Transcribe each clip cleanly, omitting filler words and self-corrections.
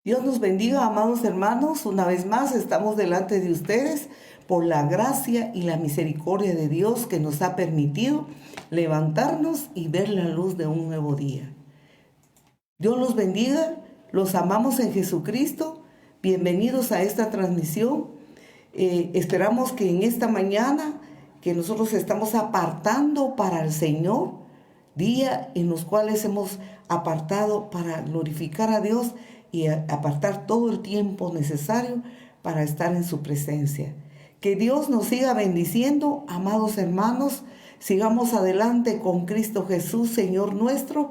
Dios nos bendiga, amados hermanos. Una vez más estamos delante de ustedes por la gracia y la misericordia de Dios que nos ha permitido levantarnos y ver la luz de un nuevo día. Dios los bendiga, los amamos en Jesucristo. Bienvenidos a esta transmisión. Esperamos que en esta mañana que nosotros estamos apartando para el Señor, día en los cuales hemos apartado para glorificar a Dios y apartar todo el tiempo necesario para estar en su presencia. Que Dios nos siga bendiciendo, amados hermanos. Sigamos adelante con Cristo Jesús, Señor nuestro,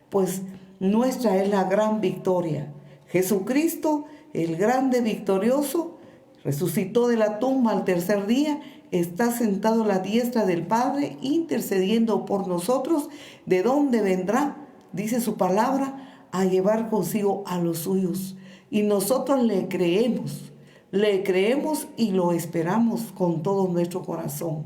pues nuestra es la gran victoria. Jesucristo, el grande victorioso, resucitó de la tumba al tercer día, está sentado a la diestra del Padre, intercediendo por nosotros. ¿De dónde vendrá? Dice su palabra, a llevar consigo a los suyos. Y nosotros le creemos y lo esperamos con todo nuestro corazón.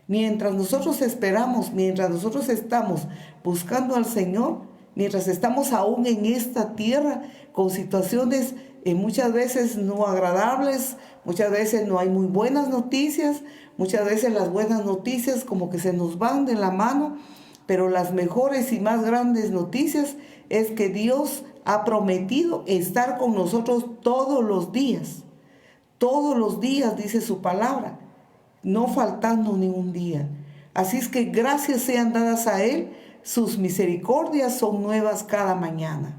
Mientras nosotros esperamos, mientras nosotros estamos buscando al Señor, mientras estamos aún en esta tierra con situaciones muchas veces no agradables, muchas veces no hay muy buenas noticias, muchas veces las buenas noticias como que se nos van de la mano, pero las mejores y más grandes noticias es que Dios ha prometido estar con nosotros todos los días, dice su palabra, no faltando ni un día. Así es que gracias sean dadas a Él, sus misericordias son nuevas cada mañana.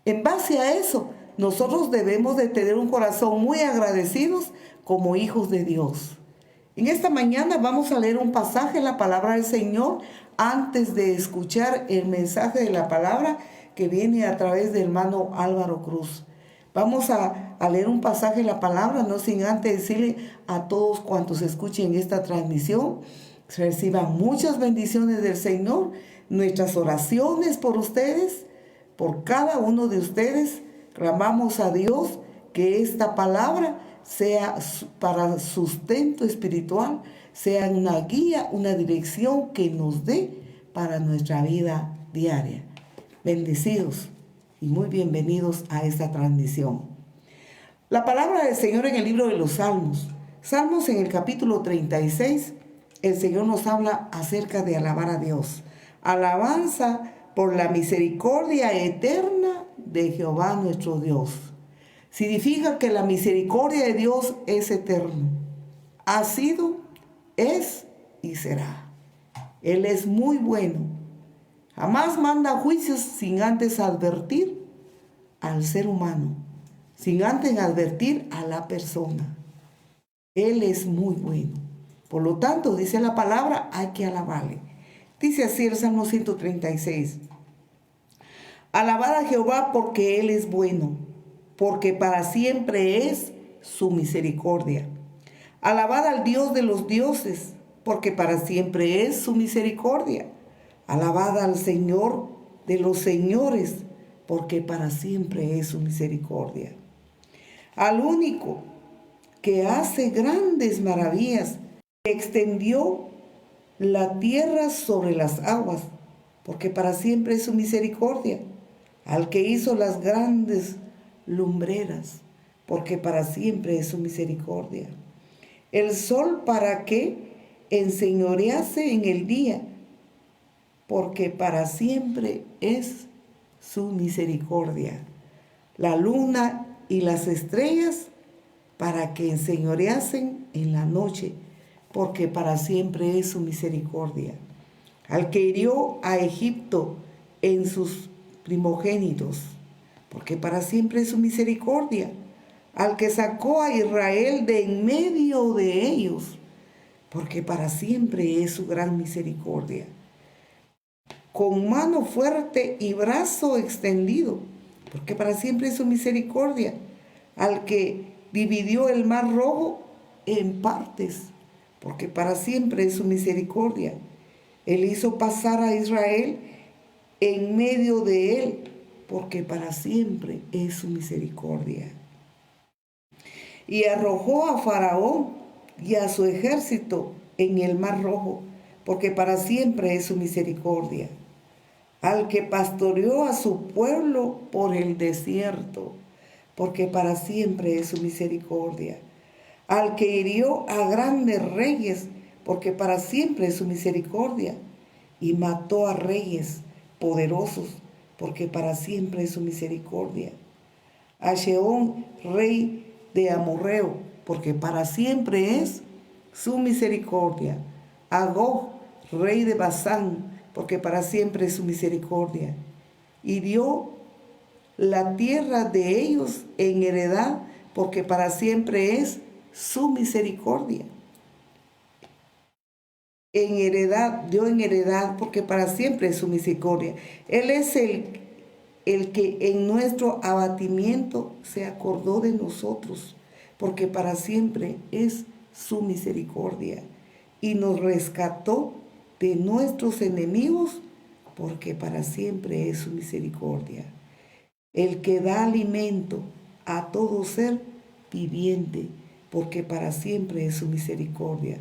En base a eso, nosotros debemos de tener un corazón muy agradecidos como hijos de Dios. En esta mañana vamos a leer un pasaje en la palabra del Señor antes de escuchar el mensaje de la palabra que viene a través del hermano Álvaro Cruz. Vamos a leer un pasaje de la palabra, no sin antes decirle a todos cuantos escuchen esta transmisión, reciban muchas bendiciones del Señor, nuestras oraciones por ustedes, por cada uno de ustedes. Clamamos a Dios que esta palabra sea para sustento espiritual, sea una guía, una dirección que nos dé para nuestra vida diaria. Bendecidos y muy bienvenidos a esta transmisión. La palabra del Señor en el libro de los Salmos. Salmos en el capítulo 36, el Señor nos habla acerca de alabar a Dios. Alabanza por la misericordia eterna de Jehová nuestro Dios. Significa que la misericordia de Dios es eterno. Ha sido, es y será. Él es muy bueno. Jamás manda juicios sin antes advertir al ser humano, sin antes advertir a la persona. Él es muy bueno. Por lo tanto, dice la palabra, hay que alabarle. Dice así el Salmo 136. Alabad a Jehová porque Él es bueno, porque para siempre es su misericordia. Alabad al Dios de los dioses, porque para siempre es su misericordia. Alabad al Señor de los señores, porque para siempre es su misericordia. Al único que hace grandes maravillas, que extendió la tierra sobre las aguas, porque para siempre es su misericordia. Al que hizo las grandes lumbreras, porque para siempre es su misericordia. El sol para que enseñorease en el día, porque para siempre es su misericordia. La luna y las estrellas para que enseñoreasen en la noche, porque para siempre es su misericordia. Al que hirió a Egipto en sus primogénitos, porque para siempre es su misericordia. Al que sacó a Israel de en medio de ellos, porque para siempre es su gran misericordia. Con mano fuerte y brazo extendido, porque para siempre es su misericordia. Al que dividió el mar rojo en partes, porque para siempre es su misericordia. Él hizo pasar a Israel en medio de él, porque para siempre es su misericordia. Y arrojó a Faraón y a su ejército en el mar rojo, porque para siempre es su misericordia. Al que pastoreó a su pueblo por el desierto, porque para siempre es su misericordia. Al que hirió a grandes reyes, porque para siempre es su misericordia. Y mató a reyes poderosos, porque para siempre es su misericordia. A Sehón, rey de Amorreo, porque para siempre es su misericordia. A Gog, rey de Basán, porque para siempre es su misericordia. Y dio la tierra de ellos en heredad, porque para siempre es su misericordia. En heredad, dio en heredad, porque para siempre es su misericordia. Él es el que en nuestro abatimiento se acordó de nosotros, porque para siempre es su misericordia. Y nos rescató de nuestros enemigos, porque para siempre es su misericordia. El que da alimento a todo ser viviente, porque para siempre es su misericordia.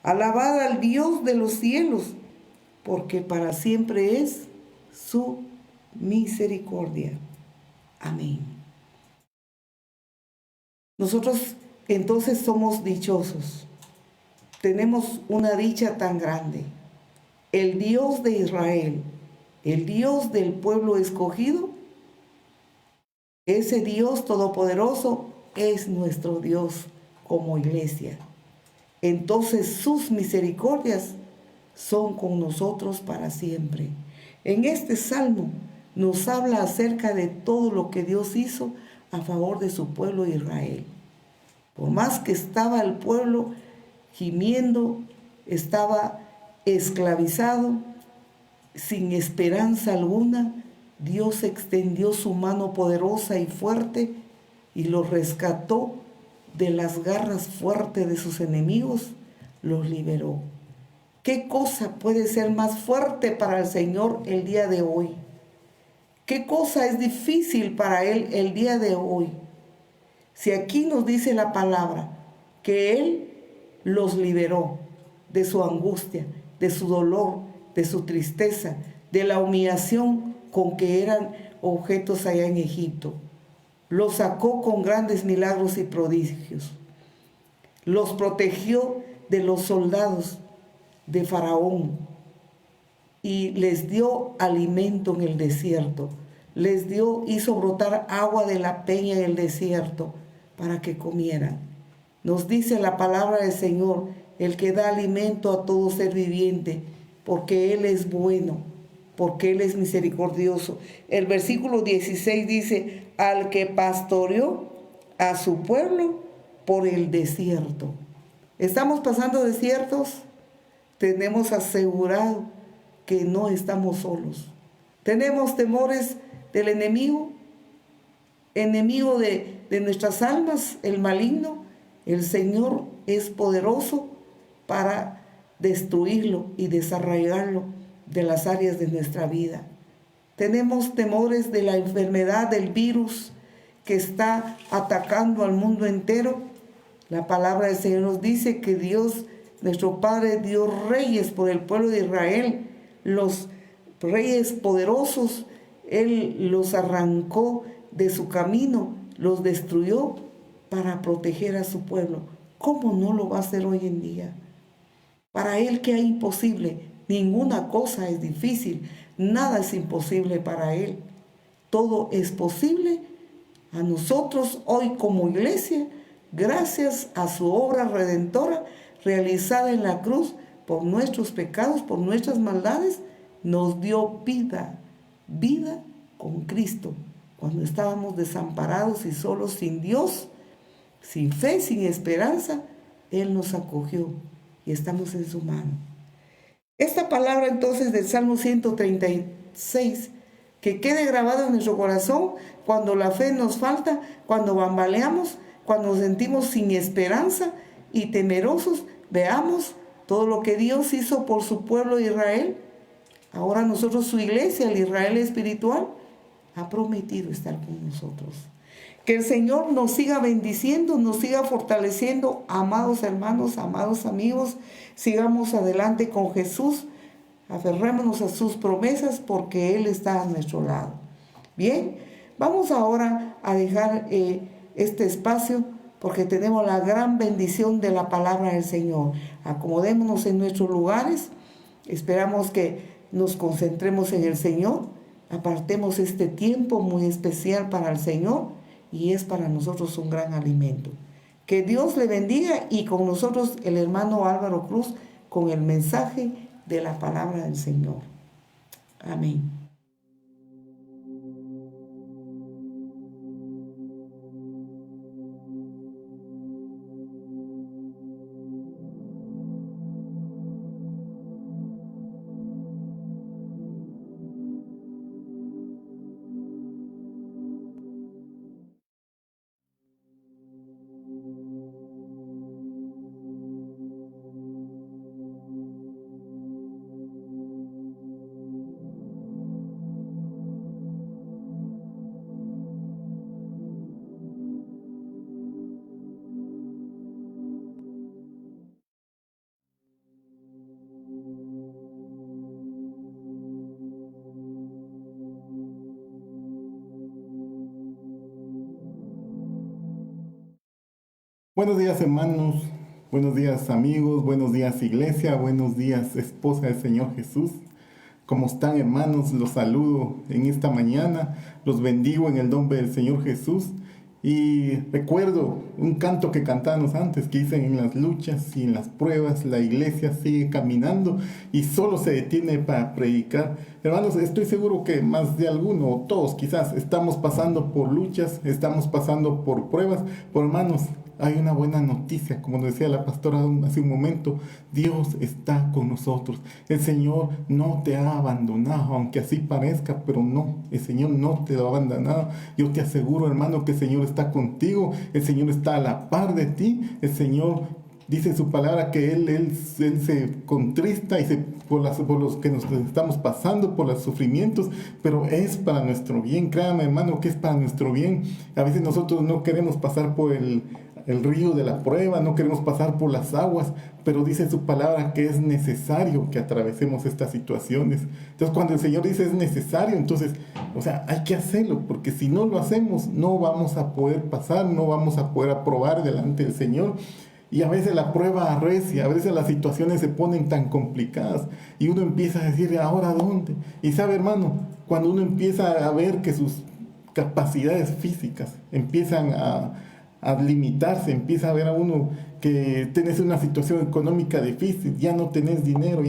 Alabad al Dios de los cielos, porque para siempre es su misericordia. Amén. Nosotros entonces somos dichosos. Tenemos una dicha tan grande. El Dios de Israel, el Dios del pueblo escogido, ese Dios todopoderoso es nuestro Dios como iglesia. Entonces sus misericordias son con nosotros para siempre. En este salmo nos habla acerca de todo lo que Dios hizo a favor de su pueblo Israel. Por más que estaba el pueblo gimiendo, estaba esclavizado, sin esperanza alguna, Dios extendió su mano poderosa y fuerte y los rescató de las garras fuertes de sus enemigos, los liberó. ¿Qué cosa puede ser más fuerte para el Señor el día de hoy? ¿Qué cosa es difícil para Él el día de hoy? Si aquí nos dice la palabra que Él los liberó de su angustia, de su dolor, de su tristeza, de la humillación con que eran objetos allá en Egipto. Los sacó con grandes milagros y prodigios. Los protegió de los soldados de Faraón y les dio alimento en el desierto. Hizo brotar agua de la peña en el desierto para que comieran. Nos dice la palabra del Señor, el que da alimento a todo ser viviente, porque Él es bueno, porque Él es misericordioso. El versículo 16 dice, al que pastoreó a su pueblo por el desierto. ¿Estamos pasando desiertos? Tenemos asegurado que no estamos solos. Tenemos temores del enemigo de nuestras almas, el maligno. El Señor es poderoso para destruirlo y desarraigarlo de las áreas de nuestra vida. Tenemos temores de la enfermedad, del virus que está atacando al mundo entero. La palabra del Señor nos dice que Dios, nuestro Padre, dio reyes por el pueblo de Israel. Los reyes poderosos, Él los arrancó de su camino, los destruyó para proteger a su pueblo. ¿Cómo no lo va a hacer hoy en día? Para Él, ¿qué hay imposible? Ninguna cosa es difícil, nada es imposible para Él. Todo es posible a nosotros hoy como iglesia, gracias a su obra redentora realizada en la cruz por nuestros pecados, por nuestras maldades, nos dio vida con Cristo. Cuando estábamos desamparados y solos, sin Dios, sin fe, sin esperanza, Él nos acogió y estamos en su mano. Esta palabra entonces del Salmo 136, que quede grabado en nuestro corazón cuando la fe nos falta, cuando bambaleamos, cuando nos sentimos sin esperanza y temerosos, veamos todo lo que Dios hizo por su pueblo Israel. Ahora nosotros, su iglesia, el Israel espiritual, ha prometido estar con nosotros. Que el Señor nos siga bendiciendo, nos siga fortaleciendo, amados hermanos, amados amigos. Sigamos adelante con Jesús, aferrémonos a sus promesas porque Él está a nuestro lado. Bien, Vamos ahora a dejar este espacio porque tenemos la gran bendición de la palabra del Señor. Acomodémonos en nuestros lugares. Esperamos que nos concentremos en el Señor. Apartemos este tiempo muy especial para el Señor y es para nosotros un gran alimento. Que Dios le bendiga y con nosotros el hermano Álvaro Cruz con el mensaje de la palabra del Señor. Amén. Buenos días, hermanos, buenos días, amigos, buenos días, iglesia, buenos días, esposa del Señor Jesús. ¿Cómo están, hermanos? Los saludo en esta mañana, los bendigo en el nombre del Señor Jesús. Y recuerdo un canto que cantábamos antes, que dicen: en las luchas y en las pruebas la iglesia sigue caminando y solo se detiene para predicar. Hermanos, estoy seguro que más de alguno, o todos quizás, estamos pasando por luchas, estamos pasando por pruebas. Pero hermanos, hay una buena noticia, como decía la pastora hace un momento: Dios está con nosotros. El Señor no te ha abandonado, aunque así parezca, pero no, el Señor no te ha abandonado. Yo te aseguro, hermano, que el Señor está contigo, el Señor está a la par de ti. El Señor dice en su palabra que Él se contrista por los que nos estamos pasando, por los sufrimientos, pero es para nuestro bien. Créame, hermano, que es para nuestro bien. A veces nosotros no queremos pasar por el río de la prueba, no queremos pasar por las aguas, pero dice su palabra que es necesario que atravesemos estas situaciones. Entonces, cuando el Señor dice es necesario, entonces, hay que hacerlo, porque si no lo hacemos, no vamos a poder pasar, no vamos a poder aprobar delante del Señor. Y a veces la prueba arrecia, a veces las situaciones se ponen tan complicadas y uno empieza a decir: ¿ahora dónde? Y sabe, hermano, cuando uno empieza a ver que sus capacidades físicas empiezan a limitarse, empieza a ver a uno que tenés una situación económica difícil, ya no tenés dinero,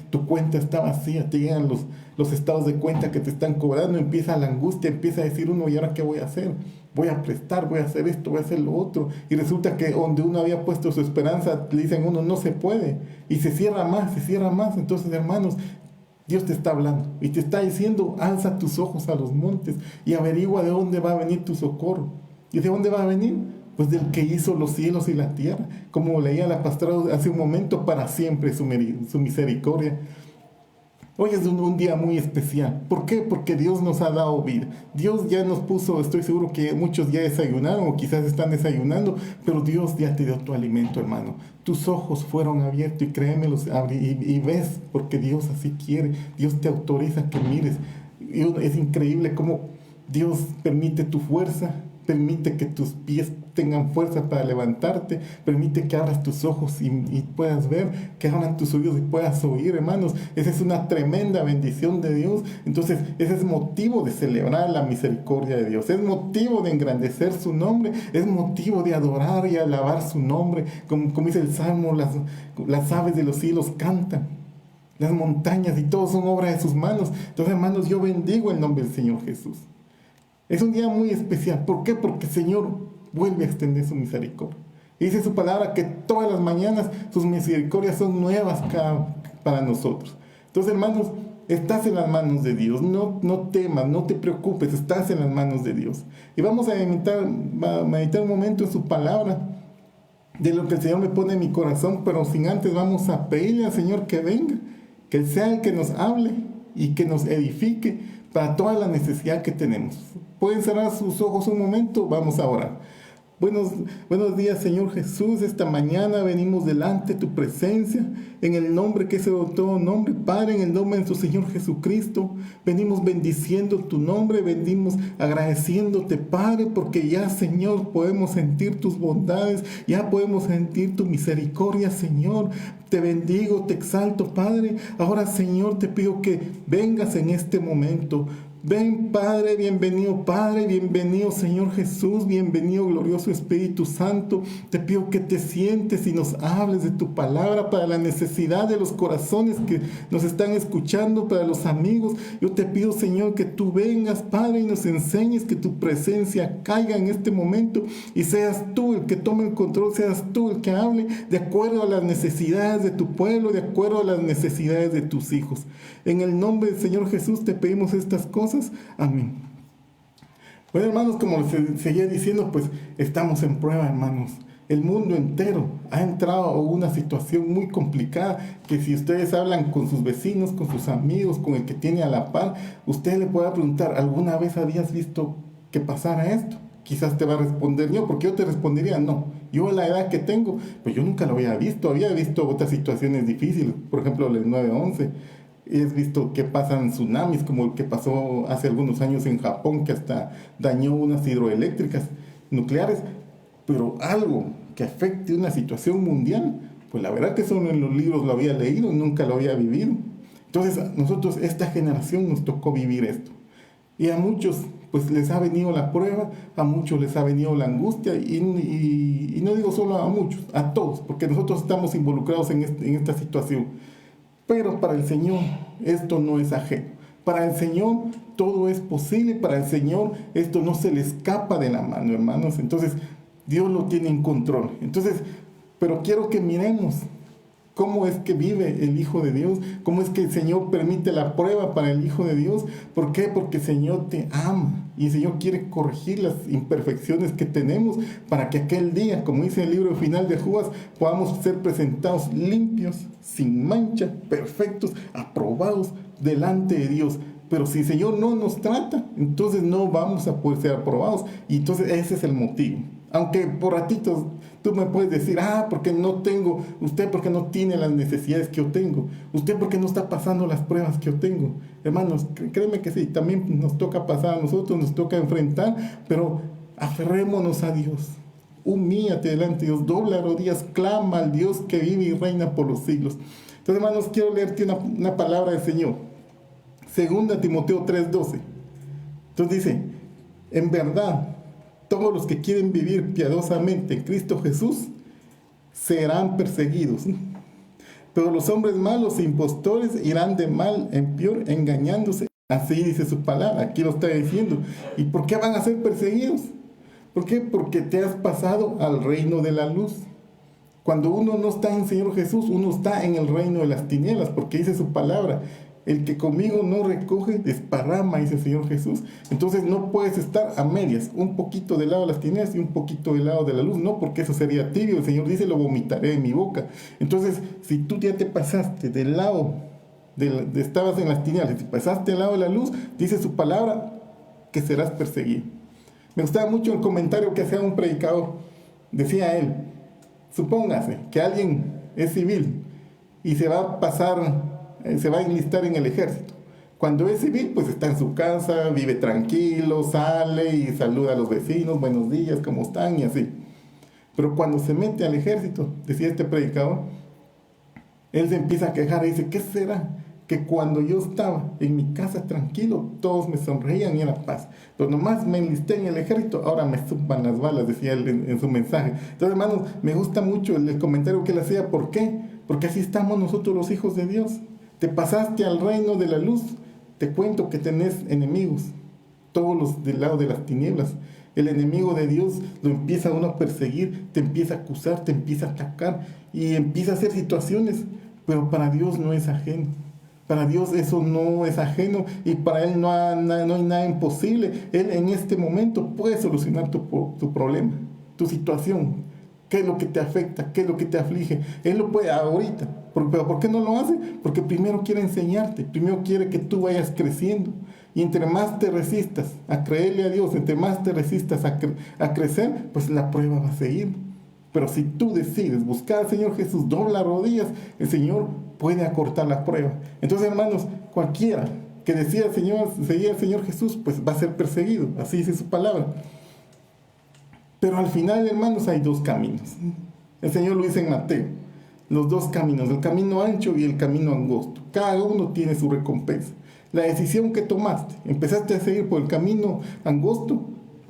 tu cuenta está vacía, te llegan los estados de cuenta que te están cobrando, empieza la angustia, empieza a decir uno: ¿y ahora qué voy a hacer? Voy a prestar, voy a hacer esto, voy a hacer lo otro. Y resulta que donde uno había puesto su esperanza, le dicen a uno: no se puede. Y se cierra más, se cierra más. Entonces, hermanos, Dios te está hablando y te está diciendo: alza tus ojos a los montes y averigua de dónde va a venir tu socorro. ¿Y de dónde va a venir? Pues del que hizo los cielos y la tierra. Como leía la pastora hace un momento: para siempre su misericordia. Hoy es un día muy especial. ¿Por qué? Porque Dios nos ha dado vida. Dios ya nos puso, estoy seguro que muchos ya desayunaron o quizás están desayunando, pero Dios ya te dio tu alimento, hermano. Tus ojos fueron abiertos y créemelos, y ves, porque Dios así quiere. Dios te autoriza que mires. Y es increíble cómo Dios permite tu fuerza, permite que tus pies tengan fuerza para levantarte, permite que abras tus ojos y puedas ver, que abran tus oídos y puedas oír, hermanos. Esa es una tremenda bendición de Dios. Entonces, ese es motivo de celebrar la misericordia de Dios, es motivo de engrandecer su nombre, es motivo de adorar y alabar su nombre. Como dice el Salmo: las aves de los cielos cantan, las montañas y todo son obra de sus manos. Entonces, hermanos, yo bendigo el nombre del Señor Jesús. Es un día muy especial. ¿Por qué? Porque el Señor vuelve a extender su misericordia. Y dice su palabra que todas las mañanas sus misericordias son nuevas para nosotros. Entonces, hermanos, estás en las manos de Dios. No temas, no te preocupes, estás en las manos de Dios. Y vamos a meditar un momento en su palabra, de lo que el Señor me pone en mi corazón, pero sin antes vamos a pedirle al Señor que venga, que Él sea el que nos hable y que nos edifique para toda la necesidad que tenemos. Pueden cerrar sus ojos un momento, vamos a orar. Buenos días, Señor Jesús. Esta mañana venimos delante de tu presencia, en el nombre que es sobre todo nombre, Padre, en el nombre de nuestro Señor Jesucristo. Venimos bendiciendo tu nombre, venimos agradeciéndote, Padre, porque ya, Señor, podemos sentir tus bondades, ya podemos sentir tu misericordia, Señor. Te bendigo, te exalto, Padre. Ahora, Señor, te pido que vengas en este momento. Ven, Padre, bienvenido, Señor Jesús, bienvenido, glorioso Espíritu Santo. Te pido que te sientes y nos hables de tu palabra para la necesidad de los corazones que nos están escuchando, para los amigos. Yo te pido, Señor, que tú vengas, Padre, y nos enseñes, que tu presencia caiga en este momento y seas tú el que tome el control, seas tú el que hable de acuerdo a las necesidades de tu pueblo, de acuerdo a las necesidades de tus hijos. En el nombre del Señor Jesús te pedimos estas cosas. Amén. Bueno, hermanos, como les seguía diciendo, pues estamos en prueba, hermanos. El mundo entero ha entrado a una situación muy complicada, que si ustedes hablan con sus vecinos, con sus amigos, con el que tiene a la par, usted le pueda preguntar, ¿alguna vez habías visto que pasara esto? Quizás te va a responder yo, porque yo te respondería, no. Yo a la edad que tengo, pues yo nunca lo había visto otras situaciones difíciles, por ejemplo, el 9/11. He visto que pasan tsunamis, como el que pasó hace algunos años en Japón, que hasta dañó unas hidroeléctricas nucleares, pero algo que afecte una situación mundial, pues la verdad que solo en los libros lo había leído, nunca lo había vivido. Entonces, nosotros, esta generación, nos tocó vivir esto. Y a muchos, pues les ha venido la prueba, a muchos les ha venido la angustia, y no digo solo a muchos, a todos, porque nosotros estamos involucrados en esta situación. Pero para el Señor esto no es ajeno. Para el Señor todo es posible. Para el Señor esto no se le escapa de la mano, hermanos. Entonces Dios lo tiene en control. Entonces, pero quiero que miremos cómo es que vive el Hijo de Dios, cómo es que el Señor permite la prueba para el Hijo de Dios. ¿Por qué? Porque el Señor te ama y el Señor quiere corregir las imperfecciones que tenemos para que aquel día, como dice el libro final de Judas, podamos ser presentados limpios, sin mancha, perfectos, aprobados delante de Dios. Pero si el Señor no nos trata, entonces no vamos a poder ser aprobados, y entonces ese es el motivo. Aunque por ratitos tú me puedes decir, porque no tengo, usted porque no tiene las necesidades que yo tengo, usted porque no está pasando las pruebas que yo tengo. Hermanos, créeme que sí, también nos toca pasar a nosotros, nos toca enfrentar, pero aferrémonos a Dios. Humíllate delante de Dios, dobla rodillas, clama al Dios que vive y reina por los siglos. Entonces, hermanos, quiero leerte una palabra del Señor. 2 Timoteo 3:12. Entonces dice, en verdad, todos los que quieren vivir piadosamente en Cristo Jesús serán perseguidos. Pero los hombres malos e impostores irán de mal en peor, engañándose. Así dice su palabra, aquí lo está diciendo. ¿Y por qué van a ser perseguidos? ¿Por qué? Porque te has pasado al reino de la luz. Cuando uno no está en el Señor Jesús, uno está en el reino de las tinieblas, porque dice su palabra, el que conmigo no recoge, desparrama, dice el Señor Jesús. Entonces no puedes estar a medias, un poquito del lado de las tinieblas y un poquito del lado de la luz, no, porque eso sería tibio. El Señor dice, lo vomitaré de mi boca. Entonces, si tú ya te pasaste del lado, estabas en las tinieblas, si pasaste del lado de la luz, dice su palabra, que serás perseguido. Me gustaba mucho el comentario que hacía un predicador. Decía él, supóngase que alguien es civil y se va a enlistar en el ejército. Cuando es civil, pues está en su casa, vive tranquilo, sale y saluda a los vecinos, buenos días, ¿cómo están? Y así. Pero cuando se mete al ejército, decía este predicador, él se empieza a quejar y dice, ¿qué será? Que cuando yo estaba en mi casa tranquilo, todos me sonreían y era paz. Pero nomás me enlisté en el ejército, ahora me zumban las balas, decía él en su mensaje. Entonces, hermanos, me gusta mucho el comentario que él hacía. ¿Por qué? Porque así estamos nosotros los hijos de Dios. Te pasaste al reino de la luz. Te cuento que tenés enemigos, todos los del lado de las tinieblas. El enemigo de Dios lo empieza a uno a perseguir, te empieza a acusar, te empieza a atacar y empieza a hacer situaciones, pero para Dios no es ajeno. Para Dios eso no es ajeno y para Él no hay nada imposible. Él en este momento puede solucionar tu problema, tu situación. ¿Qué es lo que te afecta? ¿Qué es lo que te aflige? Él lo puede ahorita. ¿Pero por qué no lo hace? Porque primero quiere enseñarte, primero quiere que tú vayas creciendo. Y entre más te resistas a creerle a Dios, entre más te resistas a crecer, pues la prueba va a seguir. Pero si tú decides buscar al Señor Jesús, dobla rodillas, el Señor puede acortar la prueba. Entonces, hermanos, cualquiera que decida seguir al Señor Jesús, pues va a ser perseguido. Así dice su palabra. Pero al final, hermanos, hay dos caminos. El Señor lo dice en Mateo. Los dos caminos, el camino ancho y el camino angosto. Cada uno tiene su recompensa. La decisión que tomaste, empezaste a seguir por el camino angosto,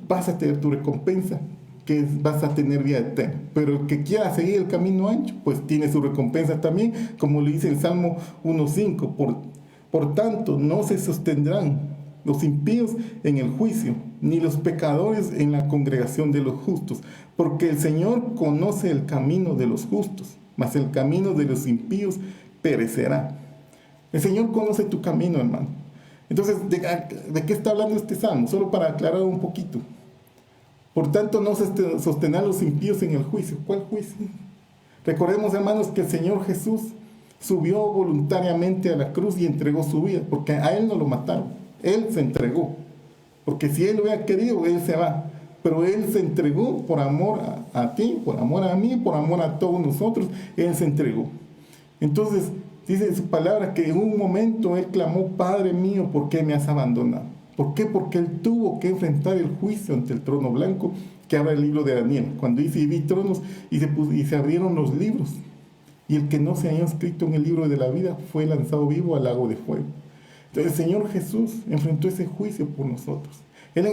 vas a tener tu recompensa, que vas a tener vida eterna. Pero el que quiera seguir el camino ancho, pues tiene su recompensa también, como lo dice el Salmo 1:5. Por tanto, no se sostendrán los impíos en el juicio, ni los pecadores en la congregación de los justos, porque el Señor conoce el camino de los justos, mas el camino de los impíos perecerá. El Señor conoce tu camino, hermano. Entonces, ¿de qué está hablando este salmo? Solo para aclarar un poquito. Por tanto, no se sostengan los impíos en el juicio. ¿Cuál juicio? Recordemos, hermanos, que el Señor Jesús subió voluntariamente a la cruz y entregó su vida, porque a Él no lo mataron. Él se entregó. Porque si Él hubiera querido, Él se va. Pero Él se entregó por amor a ti, por amor a mí, por amor a todos nosotros. Él se entregó. Entonces, dice en su palabra que en un momento Él clamó: Padre mío, ¿por qué me has abandonado? ¿Por qué? Porque Él tuvo que enfrentar el juicio ante el trono blanco que abre el libro de Daniel. Cuando dice: y vi tronos y se abrieron los libros. Y el que no se haya escrito en el libro de la vida fue lanzado vivo al lago de fuego. Entonces el Señor Jesús enfrentó ese juicio por nosotros. Él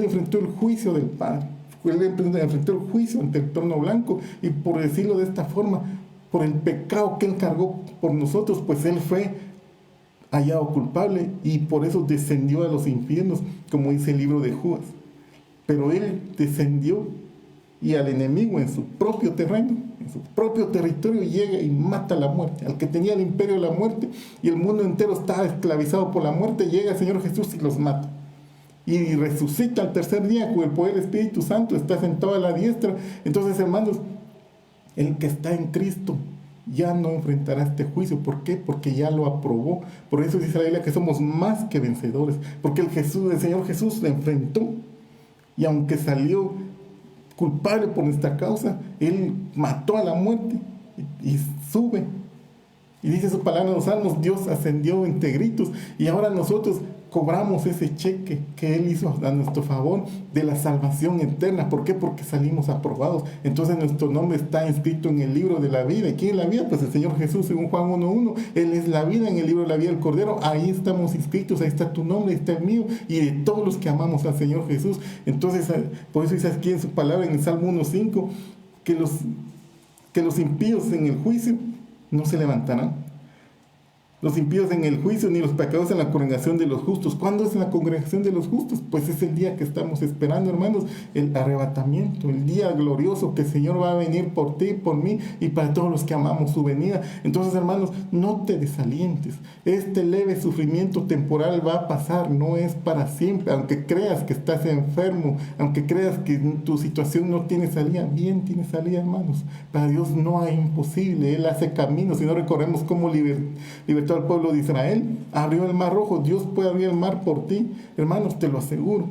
enfrentó el juicio del Padre. Él enfrentó el juicio ante el trono blanco. Y por decirlo de esta forma, por el pecado que Él cargó por nosotros, pues Él fue hallado culpable y por eso descendió a los infiernos, como dice el libro de Judas. Pero Él descendió y al enemigo en su propio terreno, en su propio territorio, llega y mata a la muerte. Al que tenía el imperio de la muerte y el mundo entero estaba esclavizado por la muerte, llega el Señor Jesús y los mata. Y resucita al tercer día con el poder del Espíritu Santo, está sentado a la diestra. Entonces, hermanos, el que está en Cristo ya no enfrentará este juicio. ¿Por qué? Porque ya lo aprobó. Por eso dice la Biblia que somos más que vencedores, porque el Señor Jesús lo enfrentó, y aunque salió culpable por nuestra causa, Él mató a la muerte y sube. Y dice su palabra en los Salmos: Dios ascendió entre gritos. Y ahora nosotros cobramos ese cheque que Él hizo a nuestro favor de la salvación eterna. ¿Por qué? Porque salimos aprobados. Entonces nuestro nombre está inscrito en el libro de la vida. ¿Y quién es la vida? Pues el Señor Jesús, según Juan 1:1. Él es la vida en el libro de la vida del Cordero. Ahí estamos inscritos, ahí está tu nombre, ahí está el mío y de todos los que amamos al Señor Jesús. Entonces, por eso dice aquí en su palabra, en el Salmo 1:5, que los impíos en el juicio no se levantarán. Los impíos en el juicio, ni los pecadores en la congregación de los justos. ¿Cuándo es la congregación de los justos? Pues es el día que estamos esperando, hermanos, el arrebatamiento, el día glorioso que el Señor va a venir por ti, por mí y para todos los que amamos su venida. Entonces, hermanos, no te desalientes. Este leve sufrimiento temporal va a pasar, no es para siempre. Aunque creas que estás enfermo, aunque creas que tu situación no tiene salida, bien tiene salida, hermanos. Para Dios no hay imposible. Él hace caminos. Si no, recordemos cómo libertó al pueblo de Israel, abrió el mar rojo. Dios puede abrir el mar por ti, hermanos, te lo aseguro.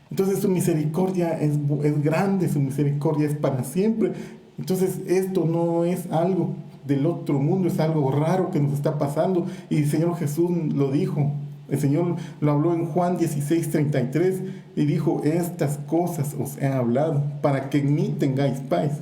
Entonces su misericordia es grande, su misericordia es para siempre. Entonces esto no es algo del otro mundo, es algo raro que nos está pasando, y el Señor Jesús lo dijo. El Señor lo habló en Juan 16:33 y dijo: estas cosas os he hablado para que en mí tengáis paz.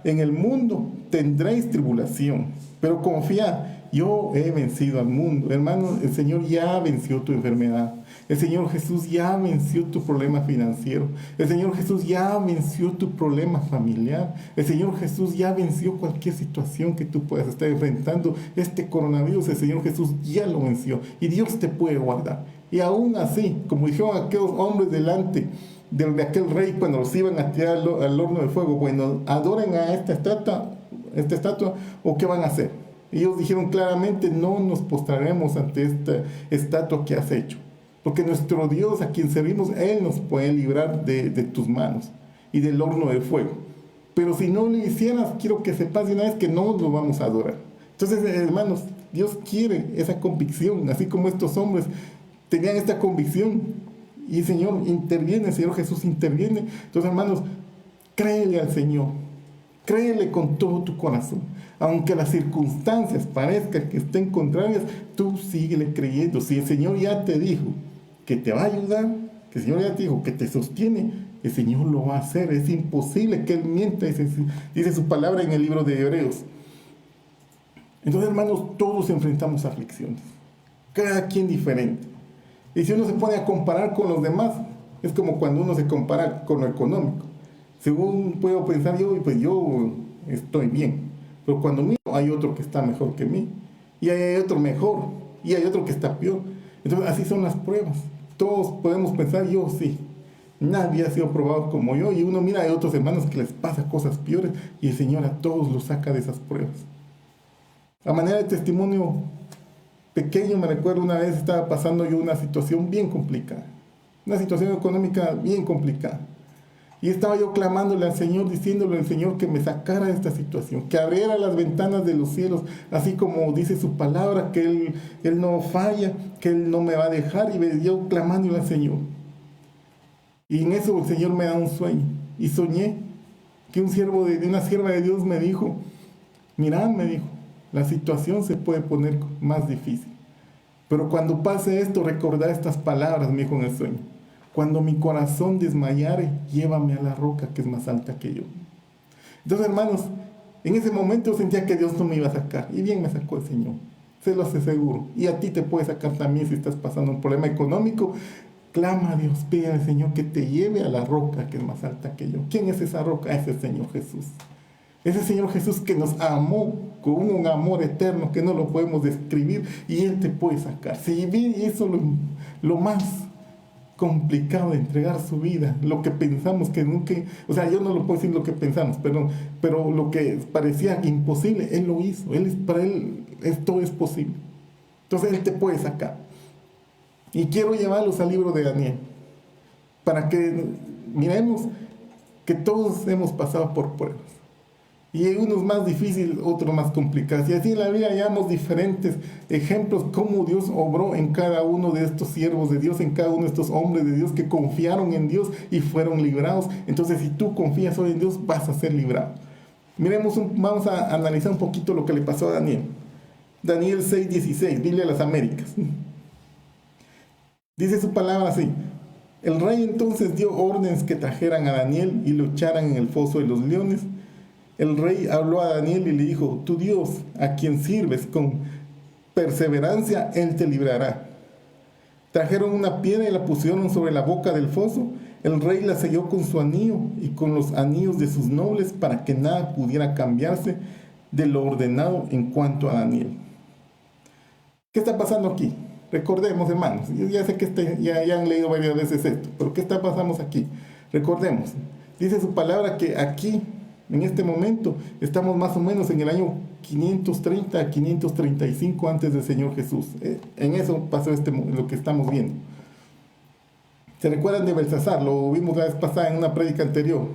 En el mundo tendréis tribulación, pero confiad, yo he vencido al mundo. Hermano, el Señor ya venció tu enfermedad. El Señor Jesús ya venció tu problema financiero. El Señor Jesús ya venció tu problema familiar. El Señor Jesús ya venció cualquier situación que tú puedas estar enfrentando. Este coronavirus, el Señor Jesús ya lo venció. Y Dios te puede guardar. Y aún así, como dijeron aquellos hombres delante de aquel rey cuando los iban a tirar al horno de fuego: bueno, adoren a esta estatua, ¿o qué van a hacer? Ellos dijeron claramente: no nos postraremos ante esta estatua que has hecho, porque nuestro Dios, a quien servimos, Él nos puede librar de tus manos y del horno de fuego. Pero si no lo hicieras, quiero que sepas de una vez que no lo vamos a adorar. Entonces, hermanos, Dios quiere esa convicción, así como estos hombres tenían esta convicción. Y el Señor interviene, el Señor Jesús interviene. Entonces, hermanos, créele al Señor. Créele con todo tu corazón. Aunque las circunstancias parezcan que estén contrarias, tú síguele creyendo. Si el Señor ya te dijo que te va a ayudar, que el Señor ya te dijo que te sostiene, el Señor lo va a hacer. Es imposible que Él mienta, dice su palabra en el libro de Hebreos. Entonces, hermanos, todos enfrentamos aflicciones, cada quien diferente. Y si uno se pone a comparar con los demás, es como cuando uno se compara con lo económico. Según puedo pensar yo, pues yo estoy bien. Pero cuando miro, hay otro que está mejor que mí. Y hay otro mejor. Y hay otro que está peor. Entonces, así son las pruebas. Todos podemos pensar, yo sí. Nadie ha sido probado como yo. Y uno mira a otros hermanos que les pasa cosas peores. Y el Señor a todos los saca de esas pruebas. A manera de testimonio pequeño, me recuerdo una vez estaba pasando yo una situación bien complicada. Una situación económica bien complicada. Y estaba yo clamándole al Señor, diciéndole al Señor que me sacara de esta situación, que abriera las ventanas de los cielos, así como dice su palabra, que Él no falla, que Él no me va a dejar, y yo clamándole al Señor. Y en eso el Señor me da un sueño, y soñé que una sierva de Dios me dijo, mirad, me dijo, la situación se puede poner más difícil, pero cuando pase esto, recordad estas palabras, me dijo en el sueño. Cuando mi corazón desmayare, llévame a la roca que es más alta que yo. Entonces, hermanos, en ese momento sentía que Dios no me iba a sacar. Y bien me sacó el Señor. Se lo aseguro. Y a ti te puede sacar también si estás pasando un problema económico. Clama a Dios, pide al Señor que te lleve a la roca que es más alta que yo. ¿Quién es esa roca? Es el Señor Jesús. Ese Señor Jesús que nos amó con un amor eterno que no lo podemos describir. Y Él te puede sacar. Si hizo lo más complicado de entregar su vida, lo que pensamos que nunca, o sea, yo no lo puedo decir lo que pensamos, pero lo que parecía imposible, Él lo hizo. Para Él esto es posible. Entonces Él te puede sacar. Y quiero llevarlos al libro de Daniel, para que miremos que todos hemos pasado por pruebas. Y hay unos más difíciles, otros más complicados. Y así en la vida hallamos diferentes ejemplos cómo Dios obró en cada uno de estos siervos de Dios, en cada uno de estos hombres de Dios que confiaron en Dios y fueron librados. Entonces, si tú confías hoy en Dios, vas a ser librado. Vamos a analizar un poquito lo que le pasó a Daniel. Daniel 6:16, Biblia de las Américas. Dice su palabra así. El rey entonces dio órdenes que trajeran a Daniel y lo echaran en el foso de los leones. El rey habló a Daniel y le dijo, tu Dios, a quien sirves con perseverancia, Él te librará. Trajeron una piedra y la pusieron sobre la boca del foso. El rey la selló con su anillo y con los anillos de sus nobles para que nada pudiera cambiarse de lo ordenado en cuanto a Daniel. ¿Qué está pasando aquí? Recordemos, hermanos, yo ya sé que ya han leído varias veces esto, pero ¿qué está pasando aquí? Recordemos, dice su palabra que aquí, en este momento, estamos más o menos en el año 530 a 535 antes del Señor Jesús. En eso pasó lo que estamos viendo. ¿Se recuerdan de Belsasar? Lo vimos la vez pasada en una prédica anterior.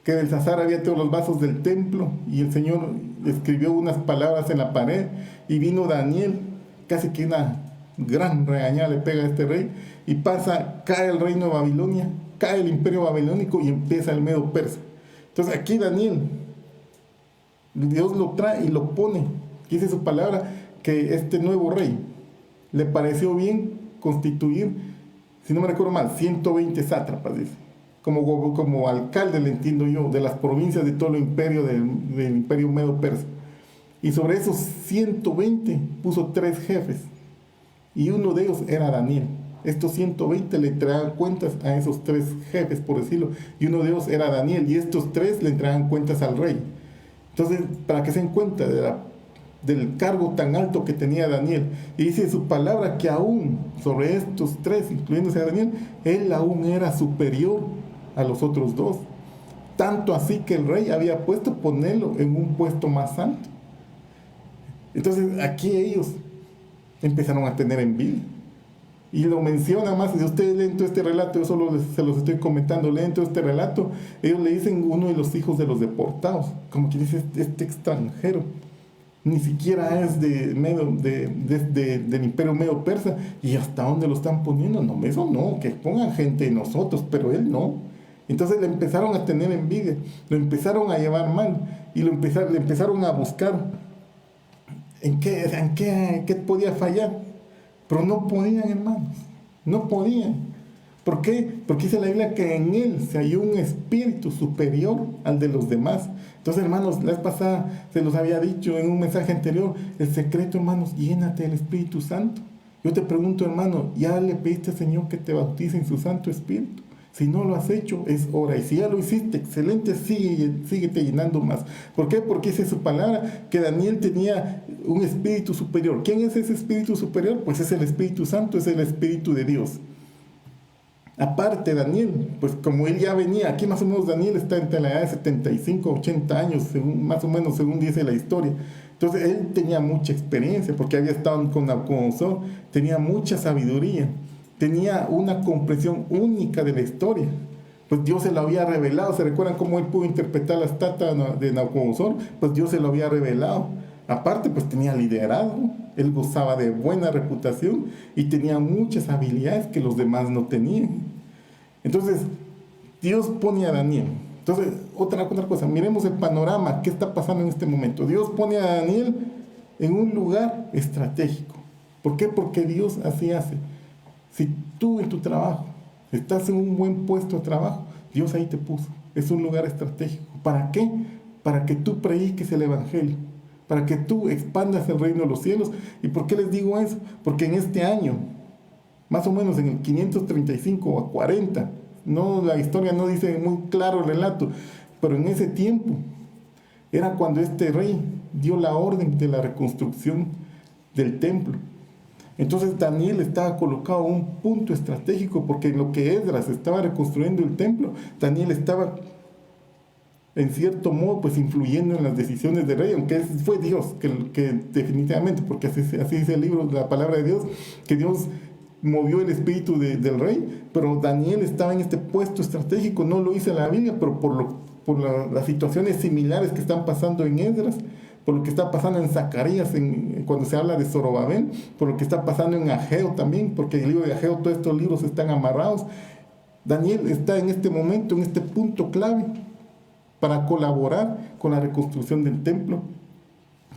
Que Belsasar había todos los vasos del templo y el Señor escribió unas palabras en la pared y vino Daniel, casi que una gran regañada le pega a este rey y cae el reino de Babilonia, cae el imperio babilónico y empieza el Medo Persa. Entonces aquí Daniel, Dios lo trae y lo pone. Dice su palabra que este nuevo rey le pareció bien constituir, si no me recuerdo mal, 120 sátrapas, dice. Como alcalde, le entiendo yo, de las provincias de todo el imperio del imperio Medo Persa. Y sobre esos 120 puso 3 jefes. Y uno de ellos era Daniel. Estos 120 le entregaban cuentas a esos 3 jefes, por decirlo. Y uno de ellos era Daniel. Y estos 3 le entregaban cuentas al rey. Entonces, para que se den cuenta del cargo tan alto que tenía Daniel. Y dice su palabra que aún sobre estos 3, incluyéndose a Daniel, él aún era superior a los otros 2. Tanto así que el rey había puesto ponerlo en un puesto más alto. Entonces, aquí ellos empezaron a tener envidia. Y lo menciona más. Si ustedes leen todo este relato, yo solo se los estoy comentando, leen todo este relato, ellos le dicen uno de los hijos de los deportados, como que dice este extranjero. Ni siquiera es del imperio medio persa. ¿Y hasta dónde lo están poniendo? No, eso no, que pongan gente de nosotros, pero él no. Entonces le empezaron a tener envidia, lo empezaron a llevar mal y le empezaron a buscar en qué podía fallar. Pero no podían, hermanos, no podían. ¿Por qué? Porque dice la Biblia que en él se halló un espíritu superior al de los demás. Entonces, hermanos, la vez pasada se los había dicho en un mensaje anterior, el secreto, hermanos, llénate del Espíritu Santo. Yo te pregunto, hermano, ¿ya le pediste al Señor que te bautice en su Santo Espíritu? Si no lo has hecho, es hora. Y si ya lo hiciste, excelente, síguete llenando más. ¿Por qué? Porque dice su palabra que Daniel tenía un espíritu superior. ¿Quién es ese espíritu superior? Pues es el Espíritu Santo, es el Espíritu de Dios. Aparte, Daniel, pues como él ya venía, aquí más o menos Daniel está entre la edad de 75, 80 años, más o menos según dice la historia. Entonces él tenía mucha experiencia porque había estado con Nabucodonosor, tenía mucha sabiduría, tenía una comprensión única de la historia. Pues Dios se lo había revelado. ¿Se recuerdan cómo él pudo interpretar la estatua de Nabucodonosor? Pues Dios se lo había revelado. Aparte, pues tenía liderazgo, él gozaba de buena reputación y tenía muchas habilidades que los demás no tenían. Entonces, Dios pone a Daniel. Entonces, otra cosa, miremos el panorama, ¿qué está pasando en este momento? Dios pone a Daniel en un lugar estratégico. ¿Por qué? Porque Dios así hace. Si tú en tu trabajo estás en un buen puesto de trabajo, Dios ahí te puso. Es un lugar estratégico. ¿Para qué? Para que tú prediques el Evangelio, para que tú expandas el reino de los cielos. ¿Y por qué les digo eso? Porque en este año, más o menos en el 535 o 40, no, la historia no dice muy claro el relato, pero en ese tiempo era cuando este rey dio la orden de la reconstrucción del templo. Entonces Daniel estaba colocado a un punto estratégico, porque en lo que Esdras estaba reconstruyendo el templo, Daniel estaba en cierto modo pues influyendo en las decisiones del rey, aunque fue Dios que definitivamente, porque así dice el libro de la palabra de Dios, que Dios movió el espíritu del rey, pero Daniel estaba en este puesto estratégico. No lo dice la Biblia, pero por las situaciones similares que están pasando en Esdras, por lo que está pasando en Zacarías cuando se habla de Zorobabel, por lo que está pasando en Ageo también, porque en el libro de Ageo todos estos libros están amarrados. Daniel está en este momento, en este punto clave, para colaborar con la reconstrucción del templo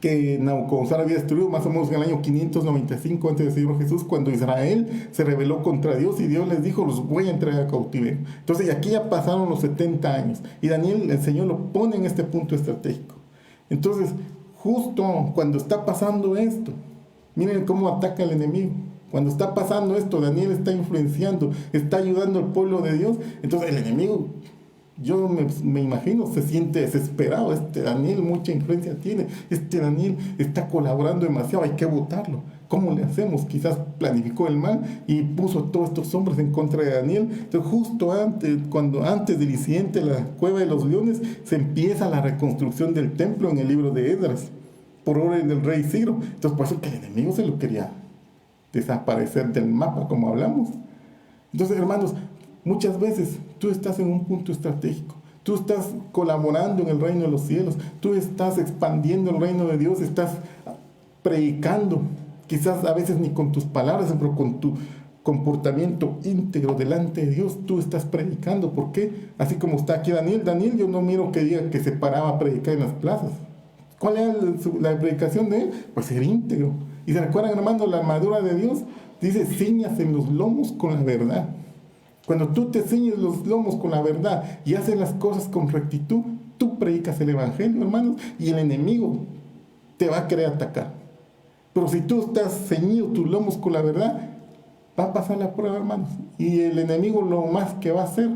que Nabucodonosor había destruido más o menos en el año 595 antes del Señor Jesús, cuando Israel se rebeló contra Dios y Dios les dijo, los voy a entregar a cautiverio. Entonces, y aquí ya pasaron los 70 años y Daniel, el Señor lo pone en este punto estratégico. Entonces, justo cuando está pasando esto, miren cómo ataca el enemigo. Cuando está pasando esto, Daniel está influenciando, está ayudando al pueblo de Dios. Entonces, el enemigo, yo me imagino, se siente desesperado. Este Daniel mucha influencia tiene, este Daniel está colaborando demasiado, hay que votarlo. ¿Cómo le hacemos? Quizás planificó el mal y puso a todos estos hombres en contra de Daniel. Entonces justo antes del incidente de la cueva de los leones, se empieza la reconstrucción del templo en el libro de Esdras, por orden del rey Ciro. Entonces por eso que el enemigo se lo quería desaparecer del mapa, como hablamos. Entonces, hermanos, muchas veces tú estás en un punto estratégico, tú estás colaborando en el reino de los cielos, tú estás expandiendo el reino de Dios, estás predicando, quizás a veces ni con tus palabras, pero con tu comportamiento íntegro delante de Dios, tú estás predicando. ¿Por qué? Así como está aquí Daniel, yo no miro que diga que se paraba a predicar en las plazas. ¿Cuál era la predicación de él? Pues ser íntegro. Y se recuerdan, hermano, la armadura de Dios dice, cíñase en los lomos con la verdad. Cuando tú te ciñes los lomos con la verdad y haces las cosas con rectitud, tú predicas el evangelio, hermanos, y el enemigo te va a querer atacar. Pero si tú estás ceñido tus lomos con la verdad, va a pasar la prueba, hermanos. Y el enemigo lo más que va a hacer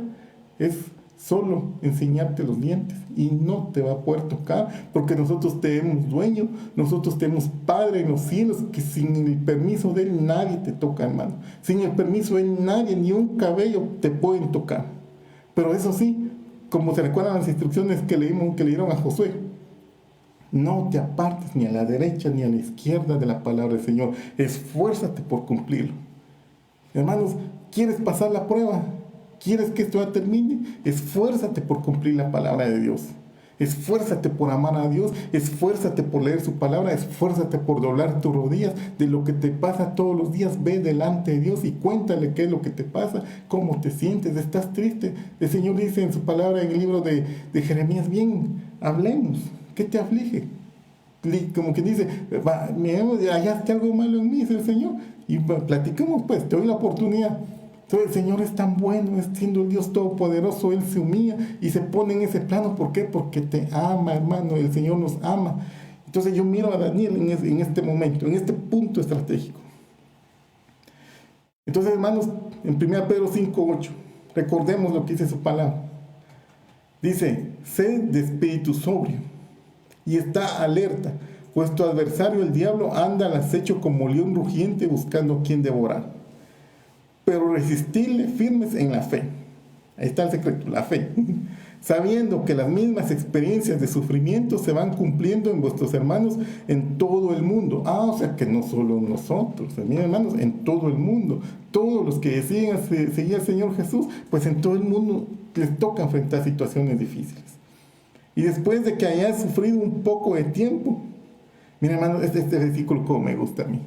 es solo enseñarte los dientes y no te va a poder tocar, porque nosotros tenemos dueño, nosotros tenemos Padre en los cielos, que sin el permiso de él nadie te toca, hermano. Sin el permiso de él nadie, ni un cabello te pueden tocar. Pero eso sí, como se recuerdan las instrucciones que le dieron a Josué, no te apartes ni a la derecha ni a la izquierda de la palabra del Señor, esfuérzate por cumplirlo. Hermanos, ¿quieres pasar la prueba? ¿Quieres que esto ya termine? Esfuérzate por cumplir la palabra de Dios. Esfuérzate por amar a Dios, esfuérzate por leer su palabra, esfuérzate por doblar tus rodillas. De lo que te pasa todos los días, ve delante de Dios y cuéntale qué es lo que te pasa, cómo te sientes, estás triste. El Señor dice en su palabra en el libro de Jeremías, bien, hablemos, ¿qué te aflige? Como que dice, hallaste algo malo en mí, dice el Señor, y platicamos pues, te doy la oportunidad. Entonces el Señor es tan bueno, siendo el Dios todopoderoso, Él se humilla y se pone en ese plano. ¿Por qué? Porque te ama, hermano, el Señor nos ama. Entonces yo miro a Daniel en este momento, en este punto estratégico. Entonces, hermanos, en 1 Pedro 5:8, recordemos lo que dice su palabra. Dice, sed de espíritu sobrio y está alerta, pues tu adversario, el diablo, anda al acecho como león rugiente buscando a quien devorar. Pero resistirle firmes en la fe. Ahí está el secreto, la fe. Sabiendo que las mismas experiencias de sufrimiento se van cumpliendo en vuestros hermanos en todo el mundo. O sea que no solo nosotros, hermanos, en todo el mundo. Todos los que deciden seguir al Señor Jesús, pues en todo el mundo les toca enfrentar situaciones difíciles. Y después de que hayas sufrido un poco de tiempo, mira, hermanos, este versículo como me gusta a mí.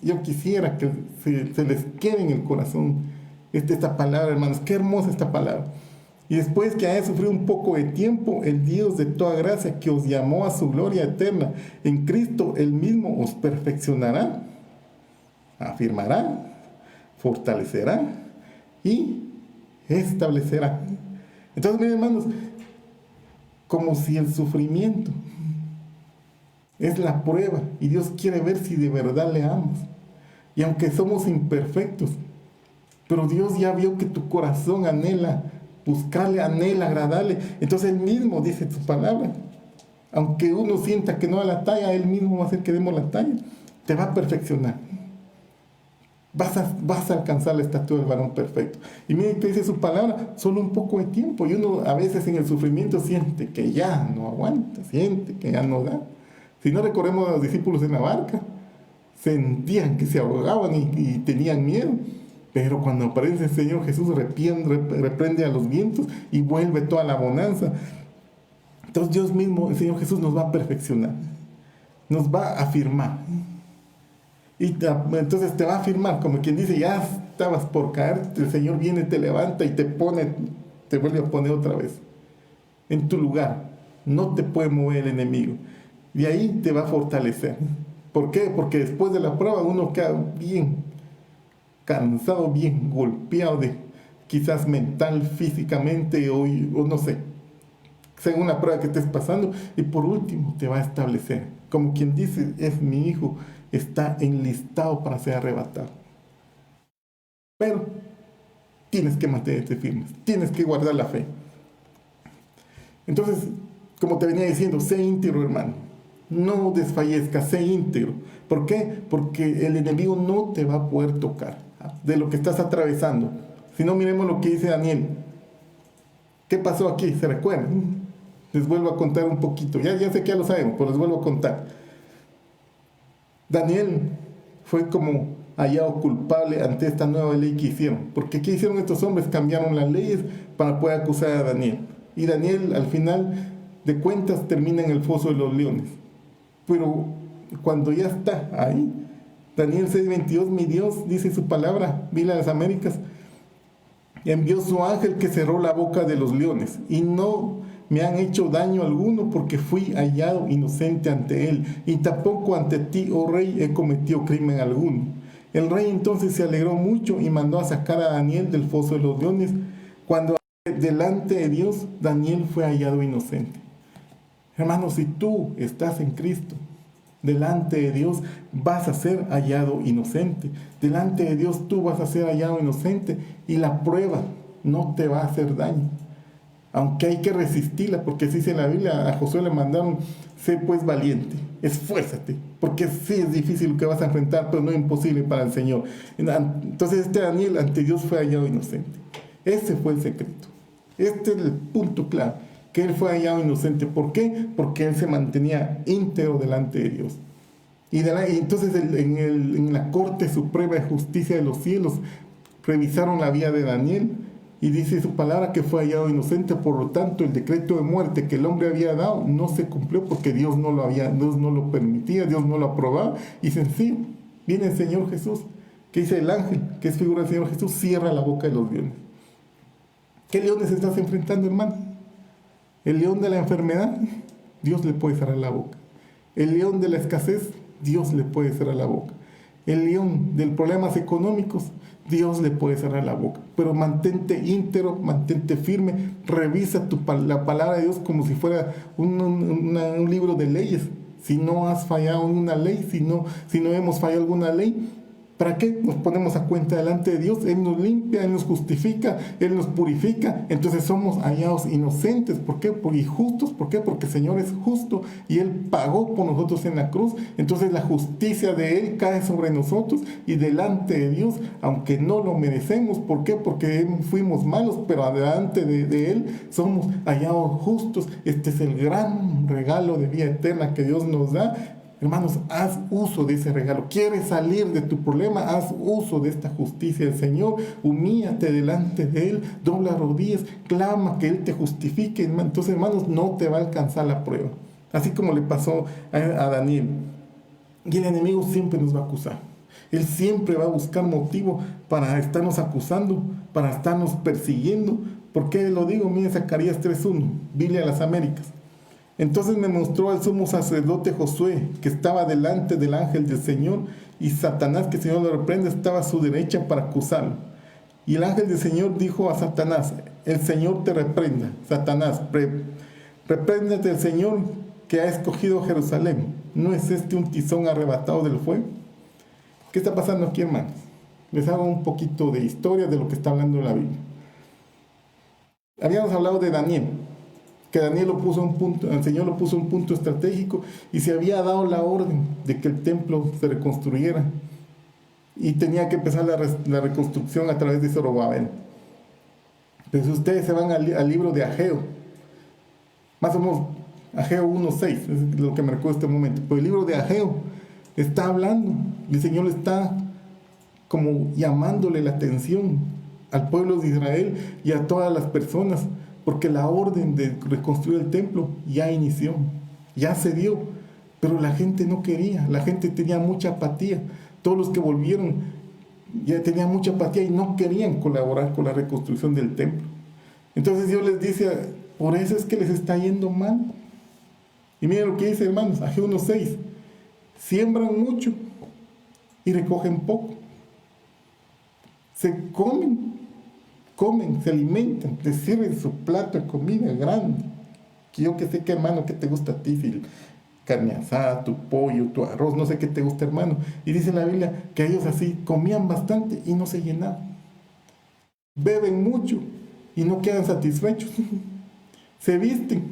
Yo quisiera que se les quede en el corazón esta palabra, hermanos. Qué hermosa esta palabra. Y después que haya sufrido un poco de tiempo, el Dios de toda gracia, que os llamó a su gloria eterna en Cristo, Él mismo os perfeccionará, afirmará, fortalecerá y establecerá. Entonces, miren, hermanos, como si el sufrimiento es la prueba y Dios quiere ver si de verdad le amas. Y aunque somos imperfectos, pero Dios ya vio que tu corazón anhela buscarle, anhela agradarle. Entonces Él mismo dice su palabra. Aunque uno sienta que no da la talla, Él mismo va a hacer que demos la talla. Te va a perfeccionar. Vas a alcanzar la estatura del varón perfecto. Y miren que dice su palabra, solo un poco de tiempo. Y uno a veces en el sufrimiento siente que ya no aguanta, siente que ya no da. Si no, recordemos a los discípulos en la barca, sentían que se ahogaban y tenían miedo, pero cuando aparece el Señor Jesús reprende a los vientos y vuelve toda la bonanza. Entonces Dios mismo, el Señor Jesús, nos va a perfeccionar, nos va a afirmar. Y entonces te va a afirmar, como quien dice, ya estabas por caer, el Señor viene, te levanta y te vuelve a poner otra vez en tu lugar. No te puede mover el enemigo. Y ahí te va a fortalecer. ¿Por qué? Porque después de la prueba uno queda bien cansado, bien golpeado, quizás mental, físicamente o no sé, según la prueba que estés pasando. Y por último te va a establecer. Como quien dice, es mi hijo, está enlistado para ser arrebatado. Pero tienes que mantenerte firme, tienes que guardar la fe. Entonces, como te venía diciendo, sé íntegro, hermano. No desfallezcas, sé íntegro. ¿Por qué? Porque el enemigo no te va a poder tocar de lo que estás atravesando. Si no, miremos lo que dice Daniel. ¿Qué pasó aquí? ¿Se recuerdan? Les vuelvo a contar un poquito. Ya sé que ya lo sabemos, pero les vuelvo a contar. Daniel fue como hallado culpable ante esta nueva ley que hicieron. Porque ¿qué hicieron estos hombres? Cambiaron las leyes para poder acusar a Daniel. Y Daniel, al final de cuentas, termina en el foso de los leones. Pero cuando ya está ahí, Daniel 6:22, mi Dios, dice su palabra, Biblia de las Américas, envió su ángel que cerró la boca de los leones y no me han hecho daño alguno porque fui hallado inocente ante él y tampoco ante ti, oh rey, he cometido crimen alguno. El rey entonces se alegró mucho y mandó a sacar a Daniel del foso de los leones. Cuando delante de Dios, Daniel fue hallado inocente. Hermanos, si tú estás en Cristo, delante de Dios vas a ser hallado inocente. Delante de Dios tú vas a ser hallado inocente y la prueba no te va a hacer daño. Aunque hay que resistirla, porque así dice en la Biblia, a Josué le mandaron, sé pues valiente, esfuérzate, porque sí es difícil lo que vas a enfrentar, pero no es imposible para el Señor. Entonces Daniel ante Dios fue hallado inocente. Ese fue el secreto. Este es el punto clave. Que él fue hallado inocente. ¿Por qué? Porque él se mantenía íntegro delante de Dios. Y entonces en la Corte Suprema de Justicia de los Cielos revisaron la vida de Daniel Y dice su palabra que fue hallado inocente, por lo tanto el decreto de muerte que el hombre había dado no se cumplió porque Dios no lo permitía, Dios no lo aprobaba. Y sencillo, viene el Señor Jesús, que dice el ángel, que es figura del Señor Jesús, cierra la boca de los leones. ¿Qué leones estás enfrentando, hermano? El león de la enfermedad, Dios le puede cerrar la boca. El león de la escasez, Dios le puede cerrar la boca. El león de problemas económicos, Dios le puede cerrar la boca. Pero mantente íntegro, mantente firme, revisa la palabra de Dios como si fuera un libro de leyes. Si no has fallado en una ley, si no hemos fallado en alguna ley, ¿para qué nos ponemos a cuenta delante de Dios? Él nos limpia, Él nos justifica, Él nos purifica. Entonces somos hallados inocentes. ¿Por qué? Y justos. ¿Por qué? Porque el Señor es justo y Él pagó por nosotros en la cruz. Entonces la justicia de Él cae sobre nosotros y delante de Dios, aunque no lo merecemos. ¿Por qué? Porque fuimos malos, pero delante de Él somos hallados justos. Este es el gran regalo de vida eterna que Dios nos da. Hermanos, haz uso de ese regalo. ¿Quieres salir de tu problema? Haz uso de esta justicia del Señor. Humíllate delante de Él, dobla rodillas, clama que Él te justifique. Entonces, hermanos, no te va a alcanzar la prueba. Así como le pasó a Daniel. Y el enemigo siempre nos va a acusar. Él siempre va a buscar motivo para estarnos acusando, para estarnos persiguiendo. ¿Por qué lo digo? Miren Zacarías 3:1, Biblia de las Américas. Entonces me mostró al sumo sacerdote Josué, que estaba delante del ángel del Señor, y Satanás, que el Señor lo reprende, estaba a su derecha para acusarlo. Y el ángel del Señor dijo a Satanás: el Señor te reprenda, Satanás, repréndete el Señor que ha escogido Jerusalén. ¿No es este un tizón arrebatado del fuego? ¿Qué está pasando aquí, hermanos? Les hago un poquito de historia de lo que está hablando la Biblia. Habíamos hablado de Daniel, que Daniel el Señor lo puso en un punto estratégico y se había dado la orden de que el templo se reconstruyera y tenía que empezar la reconstrucción a través de Zorobabel. Pero si ustedes se van al libro de Ageo, más o menos Ageo 1:6, es lo que me recuerdo en este momento, pero el libro de Ageo está hablando, el Señor está como llamándole la atención al pueblo de Israel y a todas las personas, porque la orden de reconstruir el templo ya inició, ya se dio, pero la gente no quería, la gente tenía mucha apatía. Todos los que volvieron ya tenían mucha apatía y no querían colaborar con la reconstrucción del templo. Entonces Dios les dice: por eso es que les está yendo mal. Y miren lo que dice, hermanos, Ageo 1:6: siembran mucho y recogen poco. Se comen, se alimentan, te sirven su plato de comida grande. Que yo que sé qué, hermano, que te gusta a ti, si carne asada, tu pollo, tu arroz, no sé qué te gusta, hermano. Y dice la Biblia que ellos así comían bastante y no se llenaban. Beben mucho y no quedan satisfechos. Se visten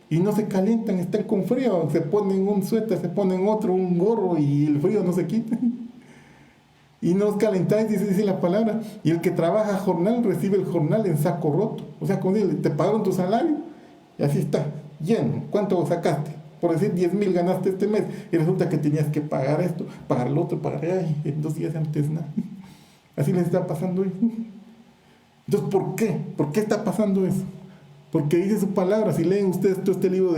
y no se calientan, están con frío, se ponen un suéter, se ponen otro, un gorro, y el frío no se quita. Y no os calentáis, dice la palabra. Y el que trabaja jornal recibe el jornal en saco roto. O sea, cuando te pagaron tu salario y así está, lleno. ¿Cuánto sacaste? Por decir 10,000 ganaste este mes y resulta que tenías que pagar esto, pagar lo otro, pagar en 2 días antes nada. Así les está pasando hoy. Entonces, ¿por qué? ¿Por qué está pasando eso? Porque dice su palabra. Si leen ustedes todo este libro,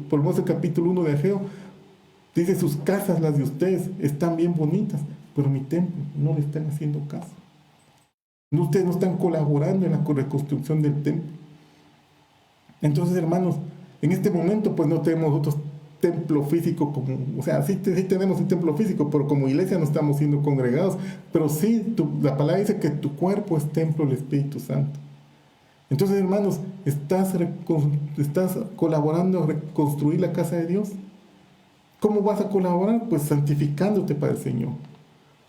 por lo menos el capítulo 1 de Ageo, dice: sus casas, las de ustedes, están bien bonitas, pero mi templo no le están haciendo caso. Ustedes no están colaborando en la reconstrucción del templo. Entonces, hermanos, en este momento pues no tenemos otro templo físico como, o sea, sí tenemos un templo físico, pero como iglesia no estamos siendo congregados. Pero sí, la palabra dice que tu cuerpo es templo del Espíritu Santo. Entonces, hermanos, ¿estás colaborando a reconstruir la casa de Dios? ¿Cómo vas a colaborar? Pues santificándote para el Señor,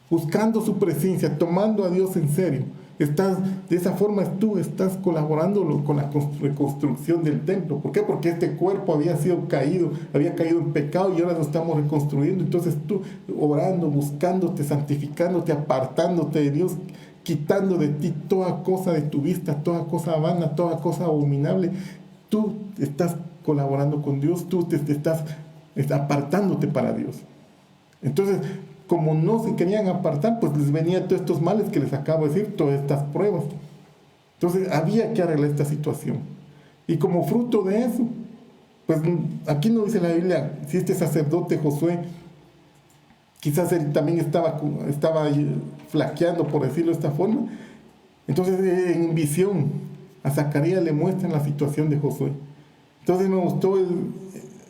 buscando su presencia, tomando a Dios en serio. De esa forma tú estás colaborando con la reconstrucción del templo. ¿Por qué? Porque este cuerpo había caído en pecado y ahora lo estamos reconstruyendo. Entonces tú, orando, buscándote, santificándote, apartándote de Dios, quitando de ti toda cosa de tu vista, toda cosa vana, toda cosa abominable, tú estás colaborando con Dios, tú te estás apartándote para Dios. Entonces, como no se querían apartar, pues les venían todos estos males que les acabo de decir, todas estas pruebas. Entonces había que arreglar esta situación. Y como fruto de eso, pues aquí no dice la Biblia si este sacerdote Josué, quizás él también estaba flaqueando, por decirlo de esta forma. Entonces en visión a Zacarías le muestran la situación de Josué. Entonces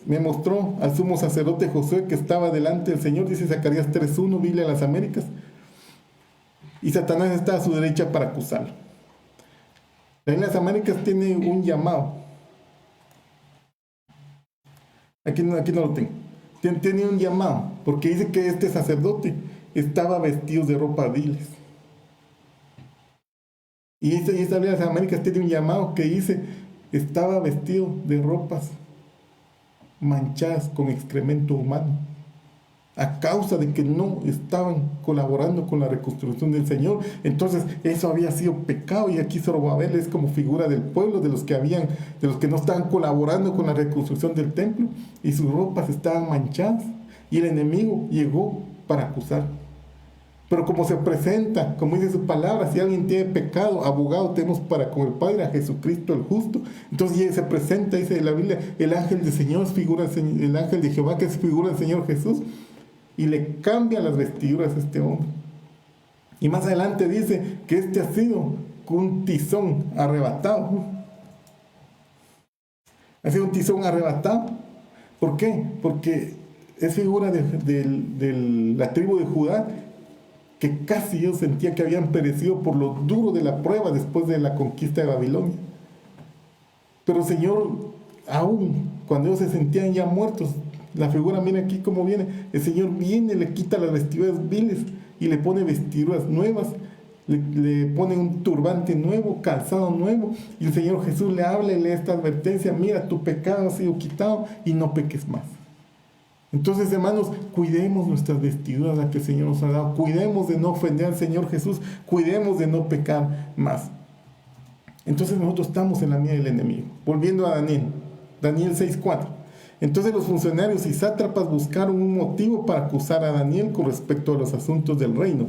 me mostró al sumo sacerdote Josué que estaba delante del Señor, dice Zacarías 3:1, Biblia de las Américas, y Satanás está a su derecha para acusarlo. La Biblia de las Américas tiene un llamado. Aquí no lo tengo. Tiene un llamado, porque dice que este sacerdote estaba vestido de ropas viles. Y esta Biblia de las Américas tiene un llamado que dice, estaba vestido de ropas manchadas con excremento humano, a causa de que no estaban colaborando con la reconstrucción del Señor. Entonces eso había sido pecado, y aquí Zorobabel es como figura del pueblo, de los que no estaban colaborando con la reconstrucción del templo, y sus ropas estaban manchadas, y el enemigo llegó para acusar. Pero como se presenta, como dice su palabra, si alguien tiene pecado, abogado tenemos para con el Padre, a Jesucristo el justo. Entonces se presenta, dice la Biblia, el ángel del Señor es figura, el ángel de Jehová que es figura del Señor Jesús, y le cambia las vestiduras a este hombre. Y más adelante dice que este ha sido con un tizón arrebatado. Ha sido un tizón arrebatado. ¿Por qué? Porque es figura de la tribu de Judá, que casi yo sentía que habían perecido por lo duro de la prueba después de la conquista de Babilonia. Pero el Señor, aún cuando ellos se sentían ya muertos, la figura, mira aquí cómo viene, el Señor viene, le quita las vestiduras viles y le pone vestiduras nuevas, le pone un turbante nuevo, calzado nuevo, y el Señor Jesús le habla y le da esta advertencia: mira, tu pecado ha sido quitado y no peques más. Entonces, hermanos, cuidemos nuestras vestiduras que el Señor nos ha dado, cuidemos de no ofender al Señor Jesús, cuidemos de no pecar más. Entonces nosotros estamos en la mira del enemigo. Volviendo a Daniel 6:4. Entonces los funcionarios y sátrapas buscaron un motivo para acusar a Daniel con respecto a los asuntos del reino,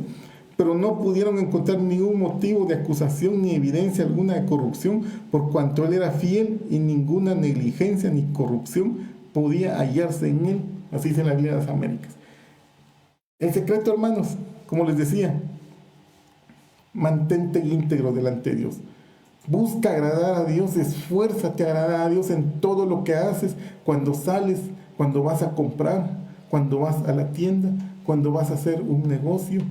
pero no pudieron encontrar ningún motivo de acusación ni evidencia alguna de corrupción, por cuanto él era fiel y ninguna negligencia ni corrupción podía hallarse en él. Así dice la Biblia de las Américas. El secreto, hermanos, como les decía, mantente íntegro delante de Dios. Busca agradar a Dios, esfuérzate a agradar a Dios en todo lo que haces, cuando sales, cuando vas a comprar, cuando vas a la tienda, cuando vas a hacer un negocio,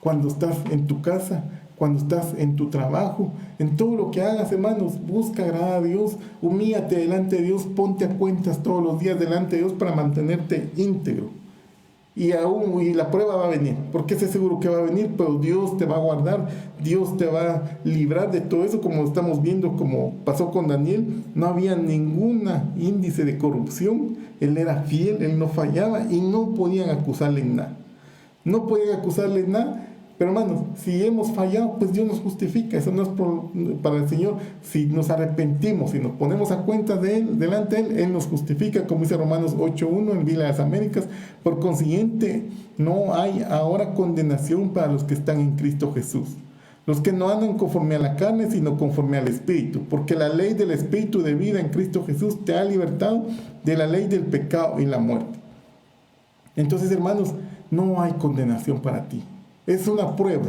cuando estás en tu casa, cuando estás en tu trabajo, en todo lo que hagas, hermanos. Busca agradar a Dios, humíllate delante de Dios, ponte a cuentas todos los días delante de Dios para mantenerte íntegro. Y la prueba va a venir, porque sé seguro que va a venir, pero Dios te va a guardar, Dios te va a librar de todo eso, como estamos viendo, como pasó con Daniel. No había ningún índice de corrupción, él era fiel, él no fallaba, y no podían acusarle en nada. No podían acusarle en nada. Pero hermanos, si hemos fallado, pues Dios nos justifica. Eso no es para el Señor. Si nos arrepentimos, si nos ponemos a cuenta de Él, delante de Él, Él nos justifica, como dice Romanos 8:1 en Biblia de las Américas. Por consiguiente, no hay ahora condenación para los que están en Cristo Jesús, los que no andan conforme a la carne, sino conforme al Espíritu, porque la ley del Espíritu de vida en Cristo Jesús te ha libertado de la ley del pecado y la muerte. Entonces, hermanos, no hay condenación para ti. Es una prueba,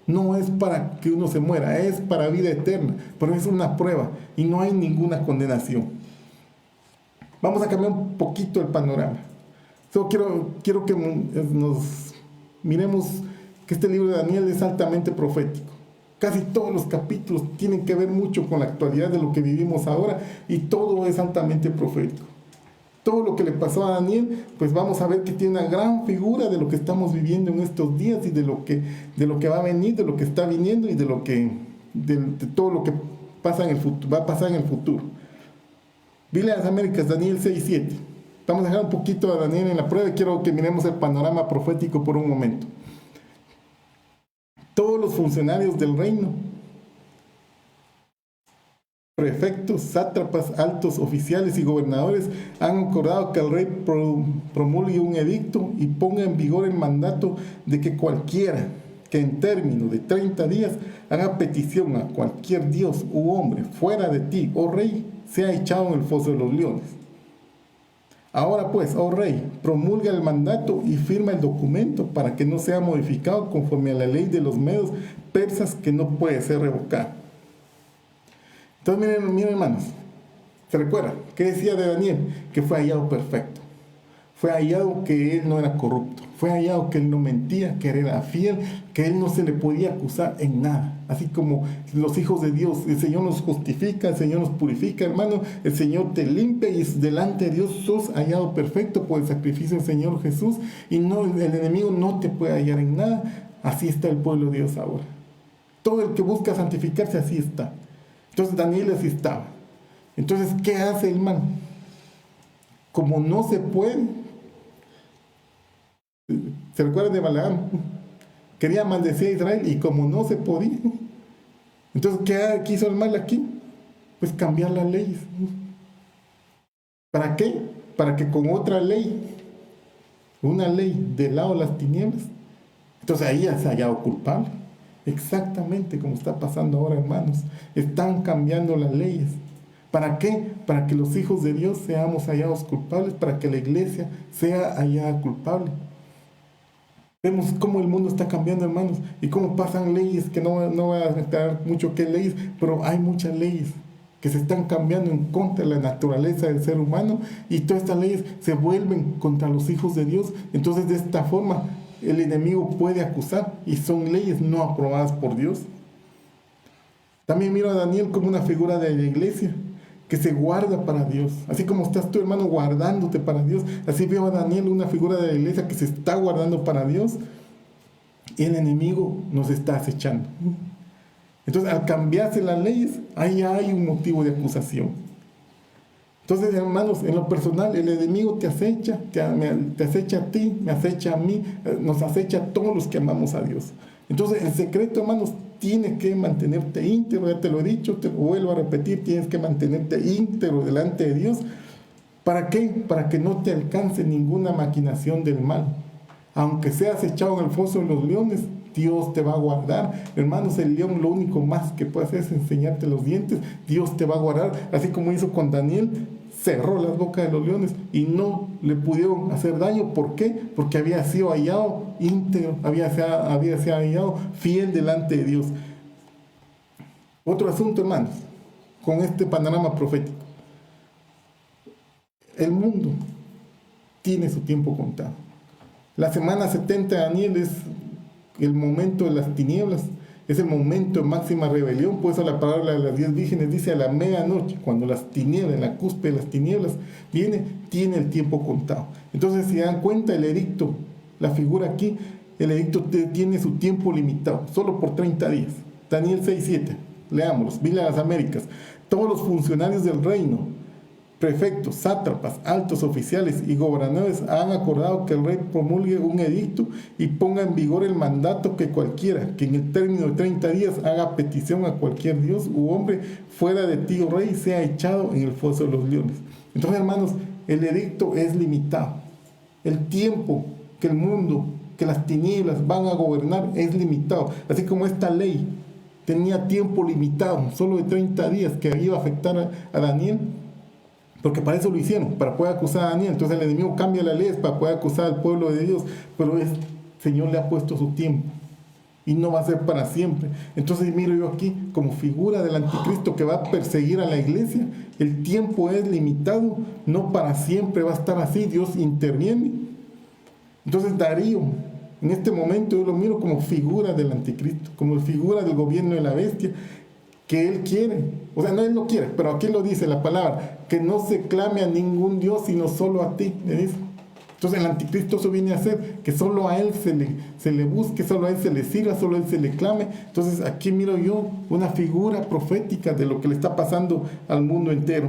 no es para que uno se muera, es para vida eterna, pero es una prueba y no hay ninguna condenación. Vamos a cambiar un poquito el panorama. Solo quiero que nos miremos que este libro de Daniel es altamente profético. Casi todos los capítulos tienen que ver mucho con la actualidad de lo que vivimos ahora, y todo es altamente profético. Todo lo que le pasó a Daniel, pues vamos a ver que tiene una gran figura de lo que estamos viviendo en estos días, y de lo que va a venir, de lo que está viniendo, y de todo lo que pasa en el futuro, va a pasar en el futuro. Biblia de las Américas, Daniel 6:7. Vamos a dejar un poquito a Daniel en la prueba y quiero que miremos el panorama profético por un momento. Todos los funcionarios del reino, prefectos, sátrapas, altos oficiales y gobernadores, han acordado que el rey promulgue un edicto y ponga en vigor el mandato de que cualquiera que en términos de 30 días haga petición a cualquier dios u hombre fuera de ti, oh rey, sea echado en el foso de los leones. Ahora pues, oh rey, promulga el mandato y firma el documento para que no sea modificado conforme a la ley de los medos persas, que no puede ser revocada. Entonces miren hermanos, ¿se recuerda? ¿Qué decía de Daniel? Que fue hallado perfecto. Fue hallado que él no era corrupto. Fue hallado que él no mentía, que él era fiel, que él no se le podía acusar en nada. Así como los hijos de Dios, el Señor nos justifica, el Señor nos purifica, hermano. El Señor te limpia y delante de Dios sos hallado perfecto por el sacrificio del Señor Jesús. Y no, el enemigo no te puede hallar en nada. Así está el pueblo de Dios ahora. Todo el que busca santificarse, así está. Entonces Daniel así estaba. Entonces, ¿qué hace el mal? Como no se puede. ¿Se recuerdan de Balaam? Quería maldecir a Israel y como no se podía. Entonces, ¿qué hizo el mal aquí? Pues cambiar las leyes. ¿Para qué? Para que con otra ley, una ley del lado de las tinieblas, entonces ahí ya se ha hallado culpable. Exactamente como está pasando ahora, hermanos. Están cambiando las leyes. ¿Para qué? Para que los hijos de Dios seamos hallados culpables, para que la iglesia sea hallada culpable. Vemos cómo el mundo está cambiando, hermanos, y cómo pasan leyes, que no voy a entrar mucho qué leyes, pero hay muchas leyes que se están cambiando en contra de la naturaleza del ser humano, y todas estas leyes se vuelven contra los hijos de Dios. Entonces, de esta forma, el enemigo puede acusar, y son leyes no aprobadas por Dios. También miro a Daniel como una figura de la iglesia, que se guarda para Dios. Así como estás tú, hermano, guardándote para Dios, así veo a Daniel, una figura de la iglesia que se está guardando para Dios, y el enemigo nos está acechando. Entonces, al cambiarse las leyes, ahí hay un motivo de acusación. Entonces, hermanos, en lo personal, el enemigo te acecha, te acecha a ti, me acecha a mí, nos acecha a todos los que amamos a Dios. Entonces, el secreto, hermanos, tienes que mantenerte íntegro, ya te lo he dicho, te lo vuelvo a repetir, tienes que mantenerte íntegro delante de Dios. ¿Para qué? Para que no te alcance ninguna maquinación del mal. Aunque seas echado en el foso de los leones, Dios te va a guardar. Hermanos, el león lo único más que puede hacer es enseñarte los dientes. Dios te va a guardar, así como hizo con Daniel. Cerró las bocas de los leones y no le pudieron hacer daño. ¿Por qué? Porque había sido hallado íntegro, había sido hallado fiel delante de Dios. Otro asunto, hermanos, con este panorama profético. El mundo tiene su tiempo contado. La semana 70 de Daniel es el momento de las tinieblas. Es el momento de máxima rebelión. Por eso la palabra de las 10 vírgenes dice: a la medianoche, cuando las tinieblas, en la cúspide de las tinieblas viene, tiene el tiempo contado. Entonces, si dan cuenta, el edicto, la figura aquí, el edicto tiene su tiempo limitado, solo por 30 días. Daniel 6:7, leámoslos. Biblia de las Américas. Todos los funcionarios del reino, prefectos, sátrapas, altos oficiales y gobernadores han acordado que el rey promulgue un edicto y ponga en vigor el mandato que cualquiera que en el término de 30 días haga petición a cualquier dios u hombre fuera de ti, oh rey, sea echado en el foso de los leones. Entonces, hermanos, el edicto es limitado. El tiempo que el mundo, que las tinieblas van a gobernar es limitado. Así como esta ley tenía tiempo limitado, solo de 30 días, que iba a afectar a Daniel, porque para eso lo hicieron, para poder acusar a Daniel. Entonces el enemigo cambia la ley para poder acusar al pueblo de Dios, pero el Señor le ha puesto su tiempo y no va a ser para siempre. Entonces miro yo aquí como figura del anticristo que va a perseguir a la iglesia. El tiempo es limitado, no para siempre va a estar así. Dios interviene. Entonces Darío, en este momento yo lo miro como figura del anticristo, como figura del gobierno de la bestia, que él quiere, o sea, no él no quiere, pero aquí lo dice la palabra, que no se clame a ningún Dios, sino solo a ti, le dice. Entonces el anticristo eso viene a hacer, que solo a él se le busque, solo a él se le sirva, solo a él se le clame. Entonces aquí miro yo una figura profética de lo que le está pasando al mundo entero.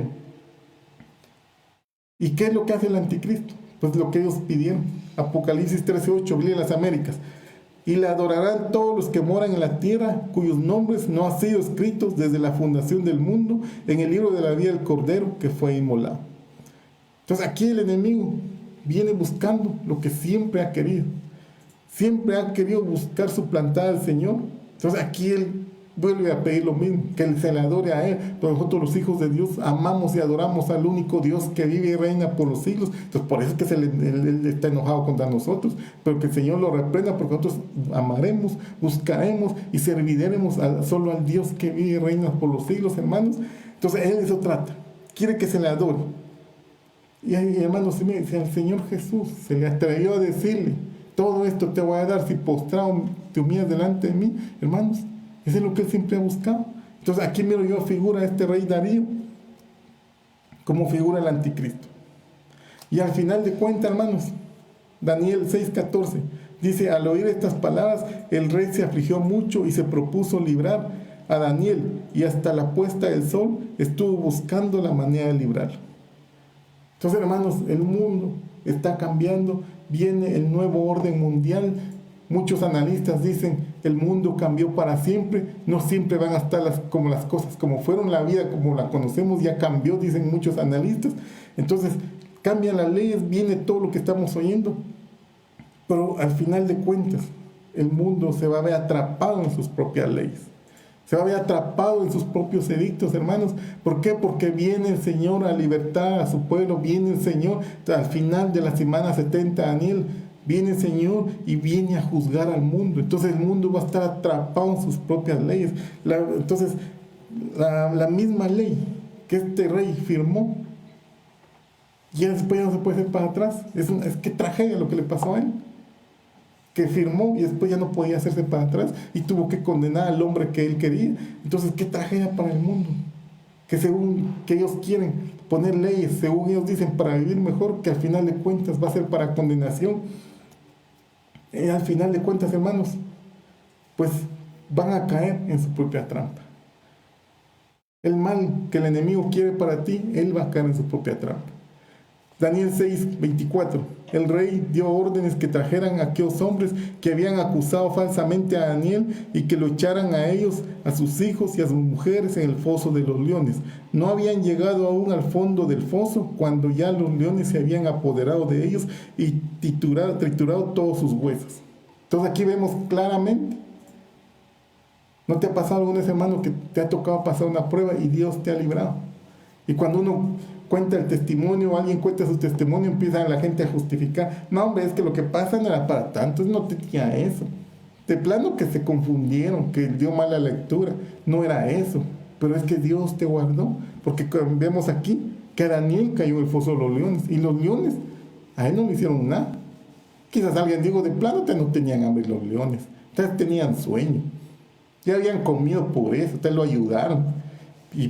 ¿Y qué es lo que hace el anticristo? Pues lo que ellos pidieron. Apocalipsis 13:8, Biblia de las Américas. Y le adorarán todos los que moran en la tierra, cuyos nombres no han sido escritos desde la fundación del mundo en el libro de la vida del Cordero que fue inmolado. Entonces aquí el enemigo viene buscando lo que siempre ha querido. siempre ha querido buscar suplantar al Señor. Entonces aquí él vuelve a pedir lo mismo, que se le adore a él. Pero nosotros los hijos de Dios amamos y adoramos al único Dios que vive y reina por los siglos. Entonces por eso es que él está enojado contra nosotros, pero que el Señor lo reprenda, porque nosotros amaremos, buscaremos y serviremos solo al Dios que vive y reina por los siglos, hermanos. Entonces él eso trata, quiere que se le adore. Y hermanos, si al Señor Jesús se le atrevió a decirle: todo esto te voy a dar si postrado te humillas delante de mí, hermanos. Eso es lo que él siempre ha buscado. Entonces aquí miro yo figura a este rey Darío como figura el anticristo. Y al final de cuentas, hermanos, Daniel 6:14 dice: al oír estas palabras, el rey se afligió mucho y se propuso librar a Daniel, y hasta la puesta del sol estuvo buscando la manera de librarlo. Entonces, hermanos, el mundo está cambiando, viene el nuevo orden mundial. Muchos analistas dicen: el mundo cambió para siempre, no siempre van a estar como las cosas como fueron, la vida como la conocemos ya cambió, dicen muchos analistas. Entonces cambian las leyes, viene todo lo que estamos oyendo, pero al final de cuentas el mundo se va a ver atrapado en sus propias leyes, se va a ver atrapado en sus propios edictos, hermanos. ¿Por qué? Porque viene el Señor a libertar a su pueblo, viene el Señor al final de la semana 70, Daniel. Viene el Señor y viene a juzgar al mundo. Entonces el mundo va a estar atrapado en sus propias leyes. Entonces la misma ley que este rey firmó, ya después ya no se puede hacer para atrás. Es que tragedia lo que le pasó a él, que firmó y después ya no podía hacerse para atrás y tuvo que condenar al hombre que él quería. Entonces qué tragedia para el mundo, que según que ellos quieren poner leyes, según ellos dicen para vivir mejor, que al final de cuentas va a ser para condenación. Al final de cuentas, hermanos, pues van a caer en su propia trampa. El mal que el enemigo quiere para ti, él va a caer en su propia trampa. Daniel 6:24. El rey dio órdenes que trajeran a aquellos hombres que habían acusado falsamente a Daniel y que lo echaran a ellos, a sus hijos y a sus mujeres en el foso de los leones. No habían llegado aún al fondo del foso cuando ya los leones se habían apoderado de ellos y triturado todos sus huesos. Entonces aquí vemos claramente. ¿No te ha pasado alguna vez, hermano, que te ha tocado pasar una prueba y Dios te ha librado? Y cuando uno cuenta el testimonio, alguien cuenta su testimonio, empieza la gente a justificar: no, hombre, es que lo que pasa no era para tanto, no tenía eso. De plano que se confundieron, que dio mala lectura, no era eso. Pero es que Dios te guardó, porque vemos aquí que Daniel cayó en el foso de los leones, y los leones a él no le hicieron nada. Quizás alguien dijo: de plano no tenían hambre los leones, ustedes tenían sueño, ya habían comido por eso, ustedes lo ayudaron.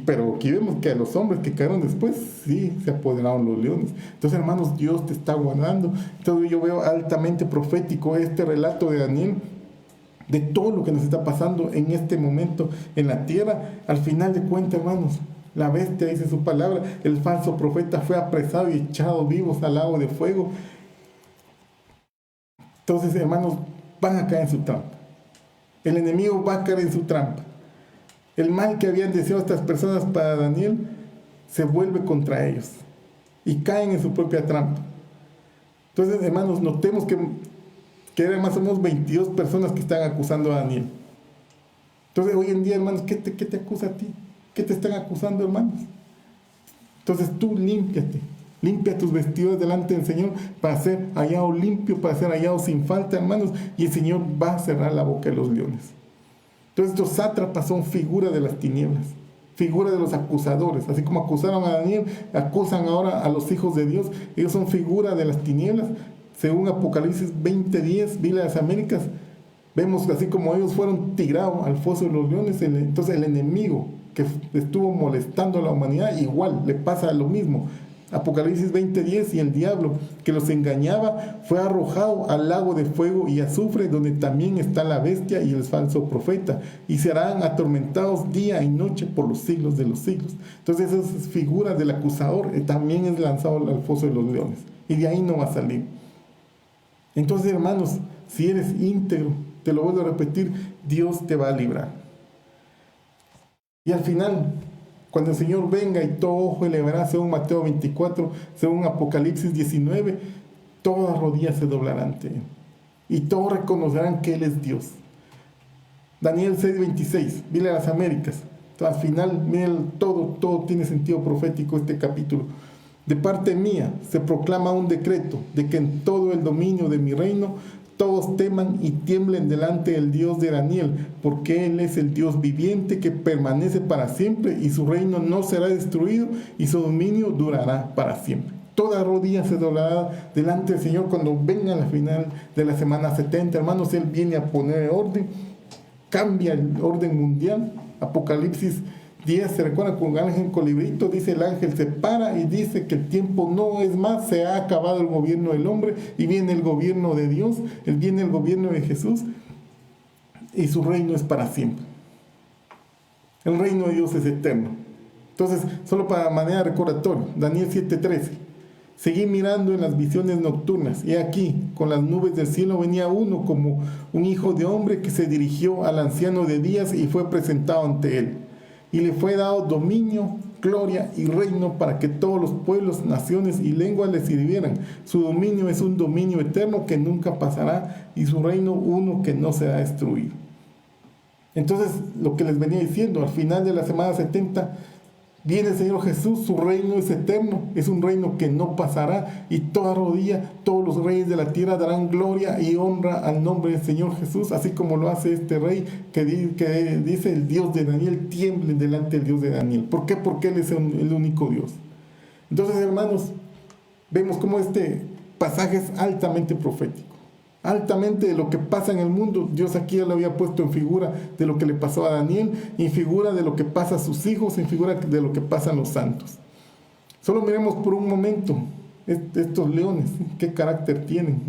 Pero aquí vemos que a los hombres que cayeron después, sí, se apoderaron los leones. Entonces, hermanos, Dios te está guardando. Entonces yo veo altamente profético este relato de Daniel, de todo lo que nos está pasando en este momento en la tierra. Al final de cuentas, hermanos, la bestia dice su palabra, el falso profeta fue apresado y echado vivos al lago de fuego. Entonces, hermanos, van a caer en su trampa. El enemigo va a caer en su trampa. El mal que habían deseado estas personas para Daniel se vuelve contra ellos y caen en su propia trampa. Entonces, hermanos, notemos que eran más o menos 22 personas que están acusando a Daniel. Entonces, hoy en día, hermanos, ¿qué te acusa a ti? ¿Qué te están acusando, hermanos? Entonces tú límpiate, limpia tus vestidos delante del Señor para ser hallado limpio, para ser hallado sin falta, hermanos, y el Señor va a cerrar la boca de los leones. Entonces estos sátrapas son figura de las tinieblas, figura de los acusadores. Así como acusaron a Daniel, acusan ahora a los hijos de Dios. Ellos son figura de las tinieblas. Según Apocalipsis 20:10, Biblia de las Américas, vemos así como ellos fueron tirados al foso de los leones. Entonces el enemigo que estuvo molestando a la humanidad, igual le pasa lo mismo. Apocalipsis 20:10, y el diablo que los engañaba fue arrojado al lago de fuego y azufre, donde también está la bestia y el falso profeta, y serán atormentados día y noche por los siglos de los siglos. Entonces esas figuras del acusador también es lanzado al foso de los leones, y de ahí no va a salir. Entonces, hermanos, si eres íntegro, te lo vuelvo a repetir, Dios te va a librar. Y al final, cuando el Señor venga y todo ojo le verá, según Mateo 24, según Apocalipsis 19, todas rodillas se doblarán ante Él. y todos reconocerán que Él es Dios. Daniel 6:26, Biblia de las Américas. Al final, miren, todo tiene sentido profético este capítulo. De parte mía se proclama un decreto de que en todo el dominio de mi reino todos teman y tiemblen delante del Dios de Daniel, porque Él es el Dios viviente que permanece para siempre y su reino no será destruido y su dominio durará para siempre. Toda rodilla se doblará delante del Señor cuando venga la final de la semana 70. Hermanos, Él viene a poner orden, cambia el orden mundial. Apocalipsis 10, se recuerda con el ángel colibrito, dice el ángel se para y dice que el tiempo no es más, se ha acabado el gobierno del hombre y viene el gobierno de Dios, viene el gobierno de Jesús y su reino es para siempre. El reino de Dios es eterno. Entonces, solo para manera recordatoria, Daniel 7:13. Seguí mirando en las visiones nocturnas, y aquí, con las nubes del cielo, venía uno como un hijo de hombre que se dirigió al anciano de días y fue presentado ante él. Y le fue dado dominio, gloria y reino para que todos los pueblos, naciones y lenguas le sirvieran. Su dominio es un dominio eterno que nunca pasará y su reino uno que no será destruido. Entonces, lo que les venía diciendo, al final de la semana 70, viene el Señor Jesús, su reino es eterno, es un reino que no pasará y toda rodilla, todos los reyes de la tierra darán gloria y honra al nombre del Señor Jesús, así como lo hace este rey que dice el Dios de Daniel, tiemblen delante del Dios de Daniel. ¿Por qué? Porque Él es el único Dios. Entonces, hermanos, vemos cómo este pasaje es altamente profético. Altamente de lo que pasa en el mundo. Dios aquí ya lo había puesto en figura de lo que le pasó a Daniel, en figura de lo que pasa a sus hijos, en figura de lo que pasa a los santos. Solo miremos por un momento estos leones, qué carácter tienen,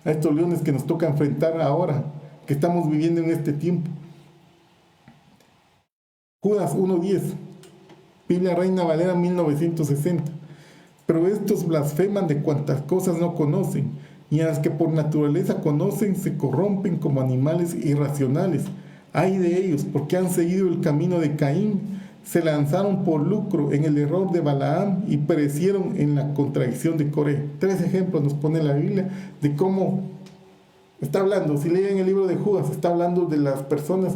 a estos leones que nos toca enfrentar ahora, que estamos viviendo en este tiempo. Judas 1:10, Biblia Reina Valera 1960. Pero estos blasfeman de cuantas cosas no conocen, y a las que por naturaleza conocen se corrompen como animales irracionales. Ay de ellos, porque han seguido el camino de Caín, se lanzaron por lucro en el error de Balaam y perecieron en la contradicción de Coré. 3 ejemplos nos pone la Biblia de cómo está hablando. Si leen el libro de Judas, está hablando de las personas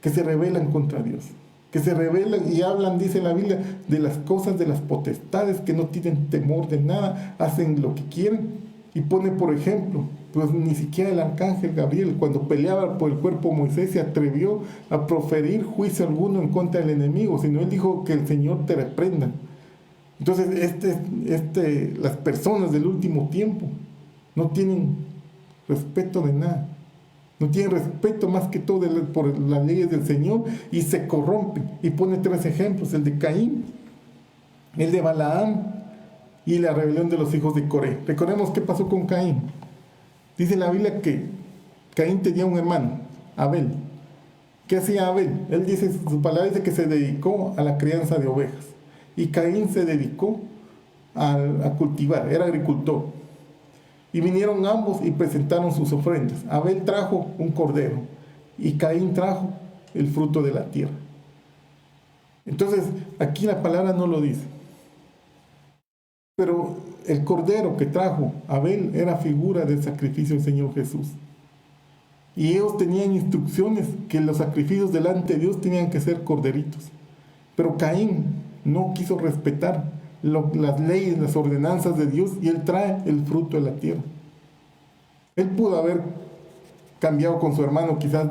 que se rebelan contra Dios, que se rebelan y hablan, dice la Biblia, de las cosas, de las potestades, que no tienen temor de nada, hacen lo que quieren. Y pone, por ejemplo, pues ni siquiera el arcángel Gabriel, cuando peleaba por el cuerpo de Moisés, se atrevió a proferir juicio alguno en contra del enemigo, sino él dijo que el Señor te reprenda. Entonces, las personas del último tiempo no tienen respeto de nada, no tienen respeto más que todo por las leyes del Señor y se corrompen. Y pone 3 ejemplos, el de Caín, el de Balaam y la rebelión de los hijos de Coré. Recordemos qué pasó con Caín. Dice la Biblia que Caín tenía un hermano, Abel. ¿Qué hacía Abel? Él dice, su palabra dice que se dedicó a la crianza de ovejas. Y Caín se dedicó a cultivar, era agricultor. Y vinieron ambos y presentaron sus ofrendas. Abel trajo un cordero y Caín trajo el fruto de la tierra. Entonces, aquí la palabra no lo dice. Pero el cordero que trajo Abel era figura del sacrificio del Señor Jesús. Y ellos tenían instrucciones que los sacrificios delante de Dios tenían que ser corderitos. Pero Caín no quiso respetar las leyes, las ordenanzas de Dios, y él trae el fruto de la tierra. Él pudo haber cambiado con su hermano, quizás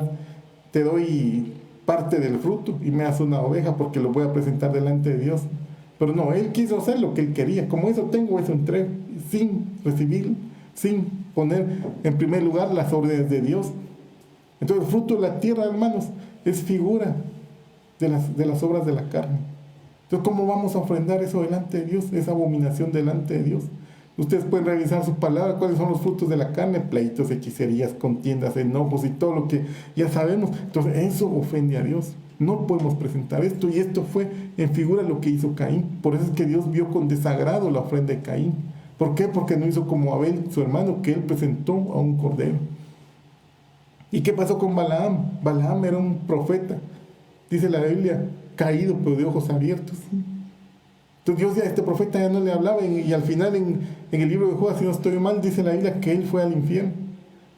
te doy parte del fruto y me das una oveja porque lo voy a presentar delante de Dios. Pero no, él quiso hacer lo que él quería. Como eso tengo, eso entrego, sin recibir, sin poner en primer lugar las órdenes de Dios. Entonces el fruto de la tierra, hermanos, es figura de las obras de la carne. Entonces, ¿cómo vamos a ofrendar eso delante de Dios? Esa abominación delante de Dios. Ustedes pueden revisar su palabra, cuáles son los frutos de la carne: pleitos, hechicerías, contiendas, enojos y todo lo que ya sabemos. Entonces eso ofende a Dios. No podemos presentar esto, y esto fue en figura lo que hizo Caín. Por eso es que Dios vio con desagrado la ofrenda de Caín. ¿Por qué? Porque no hizo como Abel, su hermano, que él presentó a un cordero. ¿Y qué pasó con Balaam? Balaam era un profeta, dice la Biblia, caído pero de ojos abiertos. Entonces Dios ya a este profeta ya no le hablaba, y al final en el libro de Judas, si no estoy mal, dice la Biblia que él fue al infierno.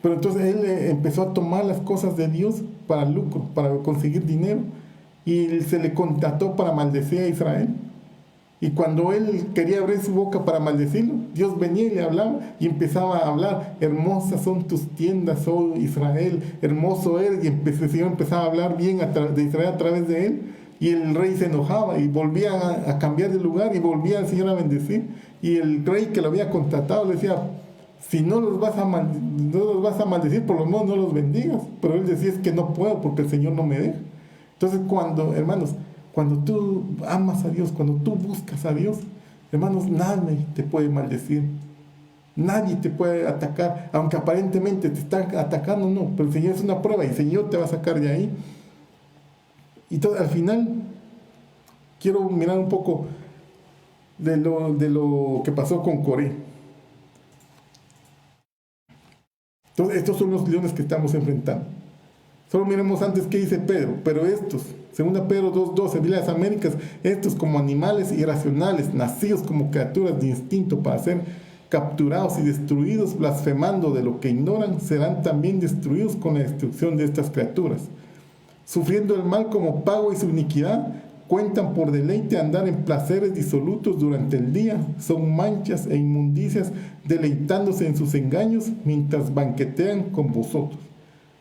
Pero entonces él empezó a tomar las cosas de Dios para lucro, para conseguir dinero, y se le contrató para maldecir a Israel. Y cuando él quería abrir su boca para maldecirlo, Dios venía y le hablaba y empezaba a hablar: hermosas son tus tiendas, oh Israel, hermoso eres. Y el Señor empezaba a hablar bien de Israel a través de él. Y el rey se enojaba y volvía a cambiar de lugar y volvía al Señor a bendecir. Y el rey que lo había contratado le decía: si no los vas a maldecir, por lo menos no los bendigas. Pero él decía: es que no puedo porque el Señor no me deja. Entonces, hermanos, cuando tú amas a Dios, cuando tú buscas a Dios, hermanos, nadie te puede maldecir, nadie te puede atacar, aunque aparentemente te están atacando, no, pero el Señor es una prueba y el Señor te va a sacar de ahí. Y todo, al final, quiero mirar un poco de lo que pasó con Coré. Entonces, estos son los leones que estamos enfrentando. Solo miremos antes qué dice Pedro. Pero estos, 2 Pedro 2:12, Biblia de las Américas, estos como animales irracionales, nacidos como criaturas de instinto para ser capturados y destruidos, blasfemando de lo que ignoran, serán también destruidos con la destrucción de estas criaturas. Sufriendo el mal como pago y su iniquidad, cuentan por deleite andar en placeres disolutos durante el día, son manchas e inmundicias, deleitándose en sus engaños mientras banquetean con vosotros.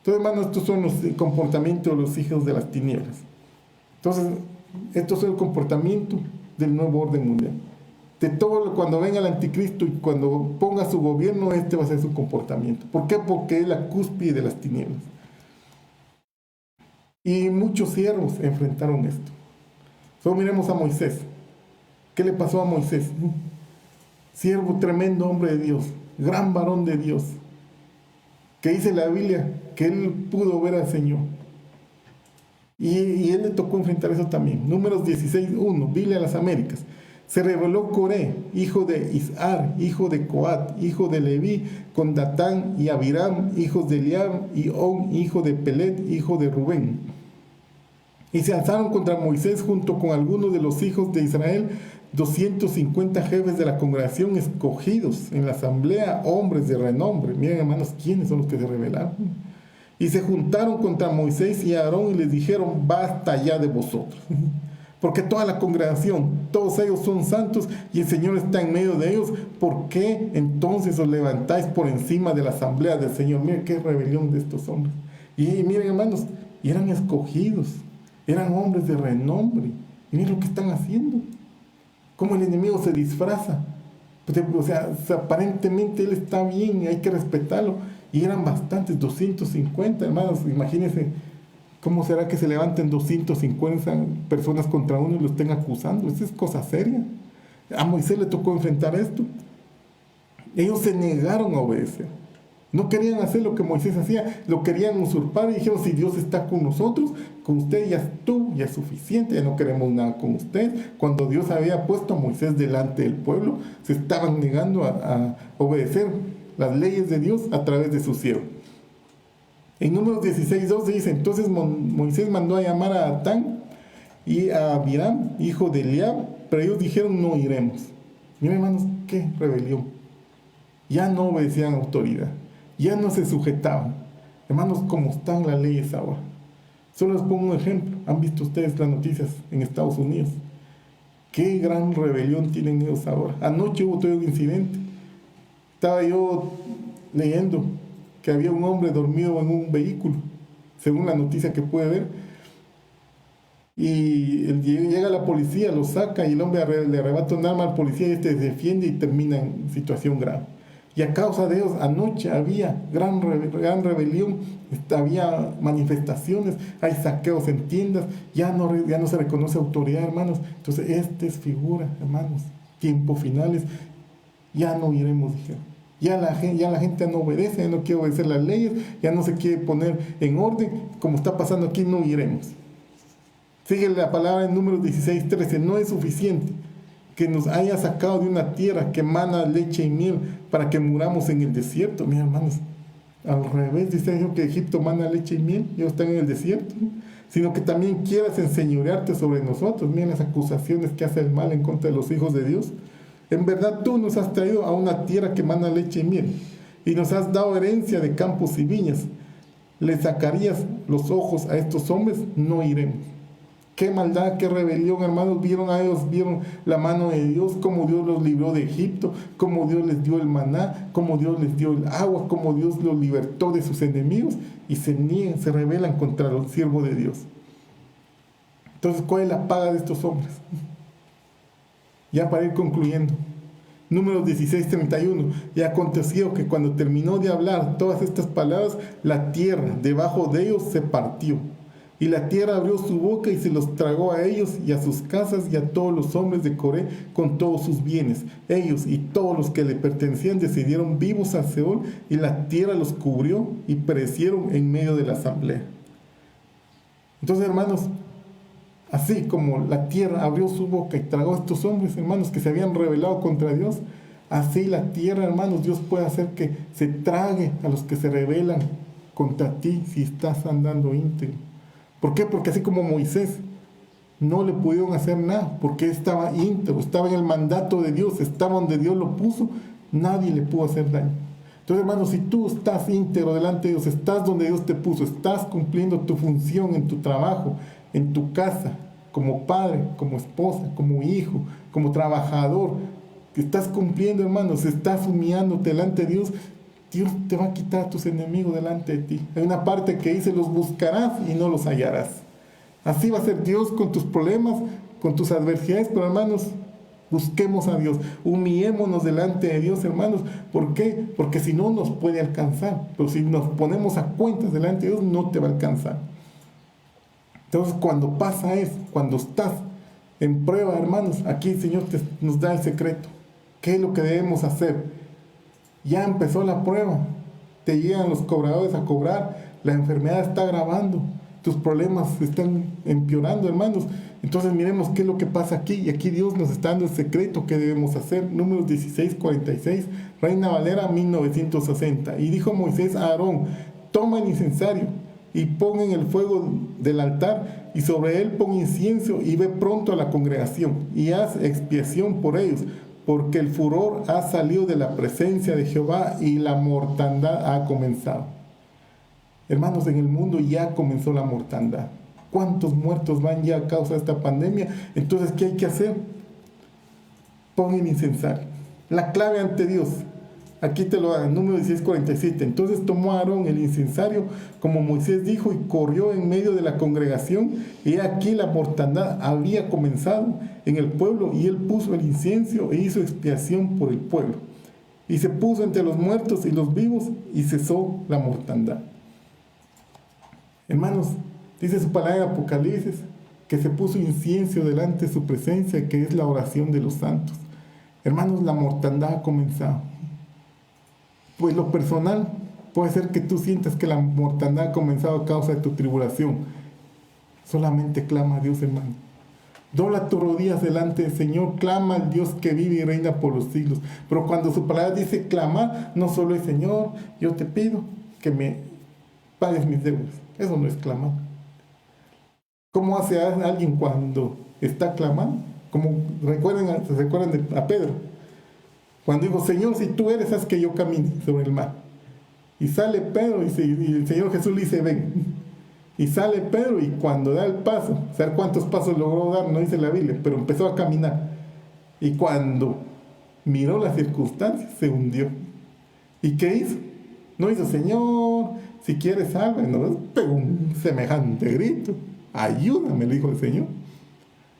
Entonces, hermanos, estos son los comportamientos de los hijos de las tinieblas. Entonces, esto es el comportamiento del nuevo orden mundial. De todo, cuando venga el anticristo y cuando ponga su gobierno, este va a ser su comportamiento. ¿Por qué? Porque es la cúspide de las tinieblas. Y muchos siervos enfrentaron esto. Solo miremos a Moisés. ¿Qué le pasó a Moisés? Siervo tremendo, hombre de Dios, gran varón de Dios, que dice la Biblia que él pudo ver al Señor. Y él le tocó enfrentar eso también. Números 16:1, Biblia de las Américas. Se rebeló Coré, hijo de Izhar, hijo de Coat, hijo de Leví, con Datán y Abiram, hijos de Eliab, y On, hijo de Pelet, hijo de Rubén. Y se alzaron contra Moisés junto con algunos de los hijos de Israel, 250 jefes de la congregación escogidos en la asamblea, hombres de renombre. Miren, hermanos, ¿quiénes son los que se rebelaron? Y se juntaron contra Moisés y Aarón y les dijeron: basta ya de vosotros, porque toda la congregación, todos ellos son santos y el Señor está en medio de ellos. ¿Por qué entonces os levantáis por encima de la asamblea del Señor? Miren qué rebelión de estos hombres. Y miren, hermanos, y eran escogidos, eran hombres de renombre. Y miren lo que están haciendo, cómo el enemigo se disfraza. O sea, aparentemente él está bien y hay que respetarlo. Y eran bastantes, 250, hermanos. Imagínense, ¿cómo será que se levanten 250 personas contra uno y lo estén acusando? Esa es cosa seria. A Moisés le tocó enfrentar esto. Ellos se negaron a obedecer. No querían hacer lo que Moisés hacía, lo querían usurpar y dijeron: si Dios está con nosotros, con usted ya estuvo, ya es suficiente, ya no queremos nada con usted. Cuando Dios había puesto a Moisés delante del pueblo, se estaban negando a obedecer las leyes de Dios a través de su siervo. En Números 16:12 dice: entonces Moisés mandó a llamar a Datán y a Abiram, hijo de Eliab, pero ellos dijeron: no iremos. Miren, hermanos, qué rebelión. Ya no obedecían autoridad, ya no se sujetaban. Hermanos, ¿cómo están las leyes ahora? Solo les pongo un ejemplo. ¿Han visto ustedes las noticias en Estados Unidos? Qué gran rebelión tienen ellos ahora. Anoche hubo todo un incidente. Estaba yo leyendo que había un hombre dormido en un vehículo, según la noticia que pude ver. Y llega la policía, lo saca y el hombre le arrebata un arma al policía y este se defiende y termina en situación grave. Y a causa de ellos, anoche había gran rebelión, había manifestaciones, hay saqueos en tiendas, ya no se reconoce autoridad, hermanos. Entonces, esta es figura, hermanos, tiempos finales, ya no iremos, dijeron. Ya la gente no obedece, ya no quiere obedecer las leyes, ya no se quiere poner en orden, como está pasando aquí, no iremos. Sigue la palabra en Números 16:13, no es suficiente que nos haya sacado de una tierra que emana leche y miel para que muramos en el desierto. Mira, hermanos, al revés, dice que Egipto emana leche y miel, ellos están en el desierto, sino que también quieras enseñorearte sobre nosotros. Miren las acusaciones que hace el mal en contra de los hijos de Dios. En verdad tú nos has traído a una tierra que emana leche y miel, y nos has dado herencia de campos y viñas. ¿Le sacarías los ojos a estos hombres? No iremos. Qué maldad, qué rebelión, hermanos. Vieron a ellos, vieron la mano de Dios, cómo Dios los libró de Egipto, cómo Dios les dio el maná, cómo Dios les dio el agua, cómo Dios los libertó de sus enemigos, y se niegan, se rebelan contra los siervos de Dios. Entonces, ¿cuál es la paga de estos hombres? Ya para ir concluyendo. Números 16:31. Y aconteció que cuando terminó de hablar todas estas palabras, la tierra debajo de ellos se partió. Y la tierra abrió su boca y se los tragó a ellos y a sus casas y a todos los hombres de Coré con todos sus bienes. Ellos y todos los que le pertenecían descendieron vivos a Seol, y la tierra los cubrió y perecieron en medio de la asamblea. Entonces, hermanos, así como la tierra abrió su boca y tragó a estos hombres, hermanos, que se habían rebelado contra Dios, así la tierra, hermanos, Dios puede hacer que se trague a los que se rebelan contra ti si estás andando íntegro. ¿Por qué? Porque así como Moisés no le pudieron hacer nada, porque estaba íntegro, estaba en el mandato de Dios, estaba donde Dios lo puso, nadie le pudo hacer daño. Entonces, hermanos, si tú estás íntegro delante de Dios, estás donde Dios te puso, estás cumpliendo tu función en tu trabajo, en tu casa, como padre, como esposa, como hijo, como trabajador, que estás cumpliendo, hermanos, estás humillándote delante de Dios, Dios te va a quitar a tus enemigos delante de ti. Hay una parte que dice: los buscarás y no los hallarás. Así va a ser Dios con tus problemas, con tus adversidades. Pero, hermanos, busquemos a Dios, humillémonos delante de Dios, hermanos. ¿Por qué? Porque si no nos puede alcanzar. Pero si nos ponemos a cuentas delante de Dios, no te va a alcanzar. Entonces, cuando pasa eso, cuando estás en prueba, hermanos, aquí el Señor nos da el secreto. ¿Qué es lo que debemos hacer? Ya empezó la prueba, te llegan los cobradores a cobrar, la enfermedad está agravando, tus problemas se están empeorando, hermanos. Entonces miremos qué es lo que pasa aquí, y aquí Dios nos está dando el secreto que debemos hacer. Números 16:46, Reina Valera 1960. Y dijo Moisés a Aarón: toma el incensario y pon en el fuego del altar, y sobre él pon incienso, y ve pronto a la congregación, y haz expiación por ellos, porque el furor ha salido de la presencia de Jehová y la mortandad ha comenzado. Hermanos, en el mundo ya comenzó la mortandad. ¿Cuántos muertos van ya a causa de esta pandemia? Entonces, ¿qué hay que hacer? Pon el incensario. La clave ante Dios. Aquí te lo da, número 16:47. Entonces tomó Aarón el incensario, como Moisés dijo, y corrió en medio de la congregación. Y aquí la mortandad había comenzado en el pueblo, y él puso el incienso e hizo expiación por el pueblo. Y se puso entre los muertos y los vivos, y cesó la mortandad. Hermanos, dice su palabra en Apocalipsis que se puso incienso delante de su presencia, que es la oración de los santos. Hermanos, la mortandad ha comenzado. Pues lo personal, puede ser que tú sientas que la mortandad ha comenzado a causa de tu tribulación. Solamente clama a Dios, hermano. Dobla tus rodillas delante del Señor, clama al Dios que vive y reina por los siglos. Pero cuando su palabra dice clamar, no solo es: Señor, yo te pido que me pagues mis deudas. Eso no es clamar. ¿Cómo hace alguien cuando está clamando? Como se recuerdan a Pedro. Cuando digo: Señor, si tú eres, haz que yo camine sobre el mar. Y sale Pedro y el Señor Jesús le dice: ven. Y sale Pedro, y cuando da el paso, ¿saber cuántos pasos logró dar? No dice la Biblia, pero empezó a caminar. Y cuando miró las circunstancias, se hundió. ¿Y qué hizo? No hizo: Señor, si quieres salve. No, pegó un semejante grito. Ayúdame, le dijo el Señor.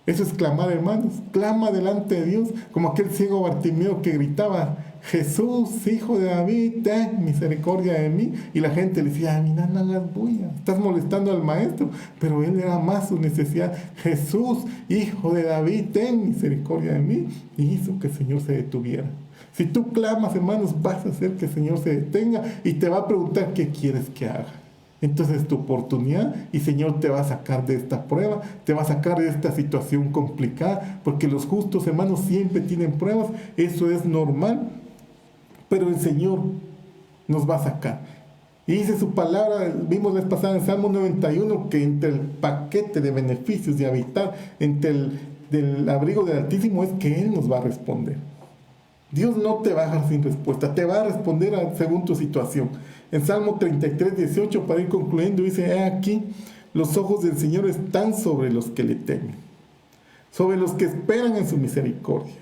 Eso es clamar, hermanos. Clama delante de Dios, como aquel ciego Bartimeo que gritaba: Jesús, hijo de David, ten misericordia de mí. Y la gente le decía: mira, no hagas bulla, estás molestando al maestro. Pero él era más su necesidad: Jesús, hijo de David, ten misericordia de mí. Y hizo que el Señor se detuviera. Si tú clamas, hermanos, vas a hacer que el Señor se detenga y te va a preguntar: ¿qué quieres que haga? Entonces es tu oportunidad, y el Señor te va a sacar de esta prueba, te va a sacar de esta situación complicada, porque los justos, hermanos, siempre tienen pruebas. Eso es normal, pero el Señor nos va a sacar. Y dice su palabra, vimos la vez pasada en Salmo 91, que entre el paquete de beneficios de habitar entre del abrigo del Altísimo es que Él nos va a responder. Dios no te va a dejar sin respuesta, te va a responder según tu situación. En Salmo 33, 18, para ir concluyendo, dice: he aquí, los ojos del Señor están sobre los que le temen, sobre los que esperan en su misericordia.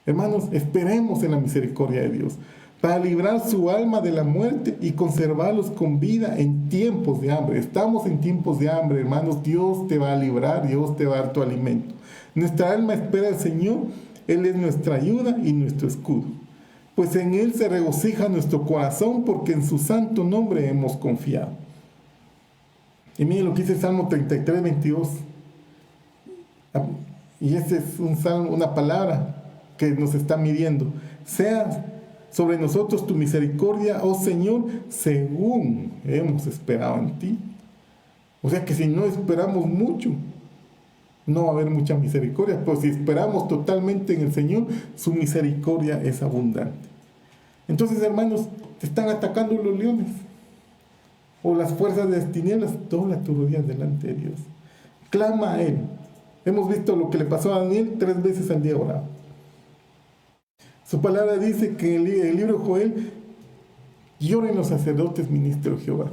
Hermanos, esperemos en la misericordia de Dios para librar su alma de la muerte y conservarlos con vida en tiempos de hambre. Estamos en tiempos de hambre, hermanos. Dios te va a librar, Dios te va a dar tu alimento. Nuestra alma espera al Señor, Él es nuestra ayuda y nuestro escudo. Pues en Él se regocija nuestro corazón, porque en su santo nombre hemos confiado. Y miren lo que dice Salmo 33, 22. Y ese es un salmo, una palabra que nos está midiendo. Sea sobre nosotros tu misericordia, oh Señor, según hemos esperado en ti. O sea que si no esperamos mucho, no va a haber mucha misericordia. Pero si esperamos totalmente en el Señor, su misericordia es abundante. Entonces, hermanos, te están atacando los leones o las fuerzas de las tinieblas. Dobla tus rodillas delante de Dios, clama a Él. Hemos visto lo que le pasó a Daniel, 3 veces al día oraba. Su palabra dice que en el libro de Joel: lloren los sacerdotes ministros de Jehová.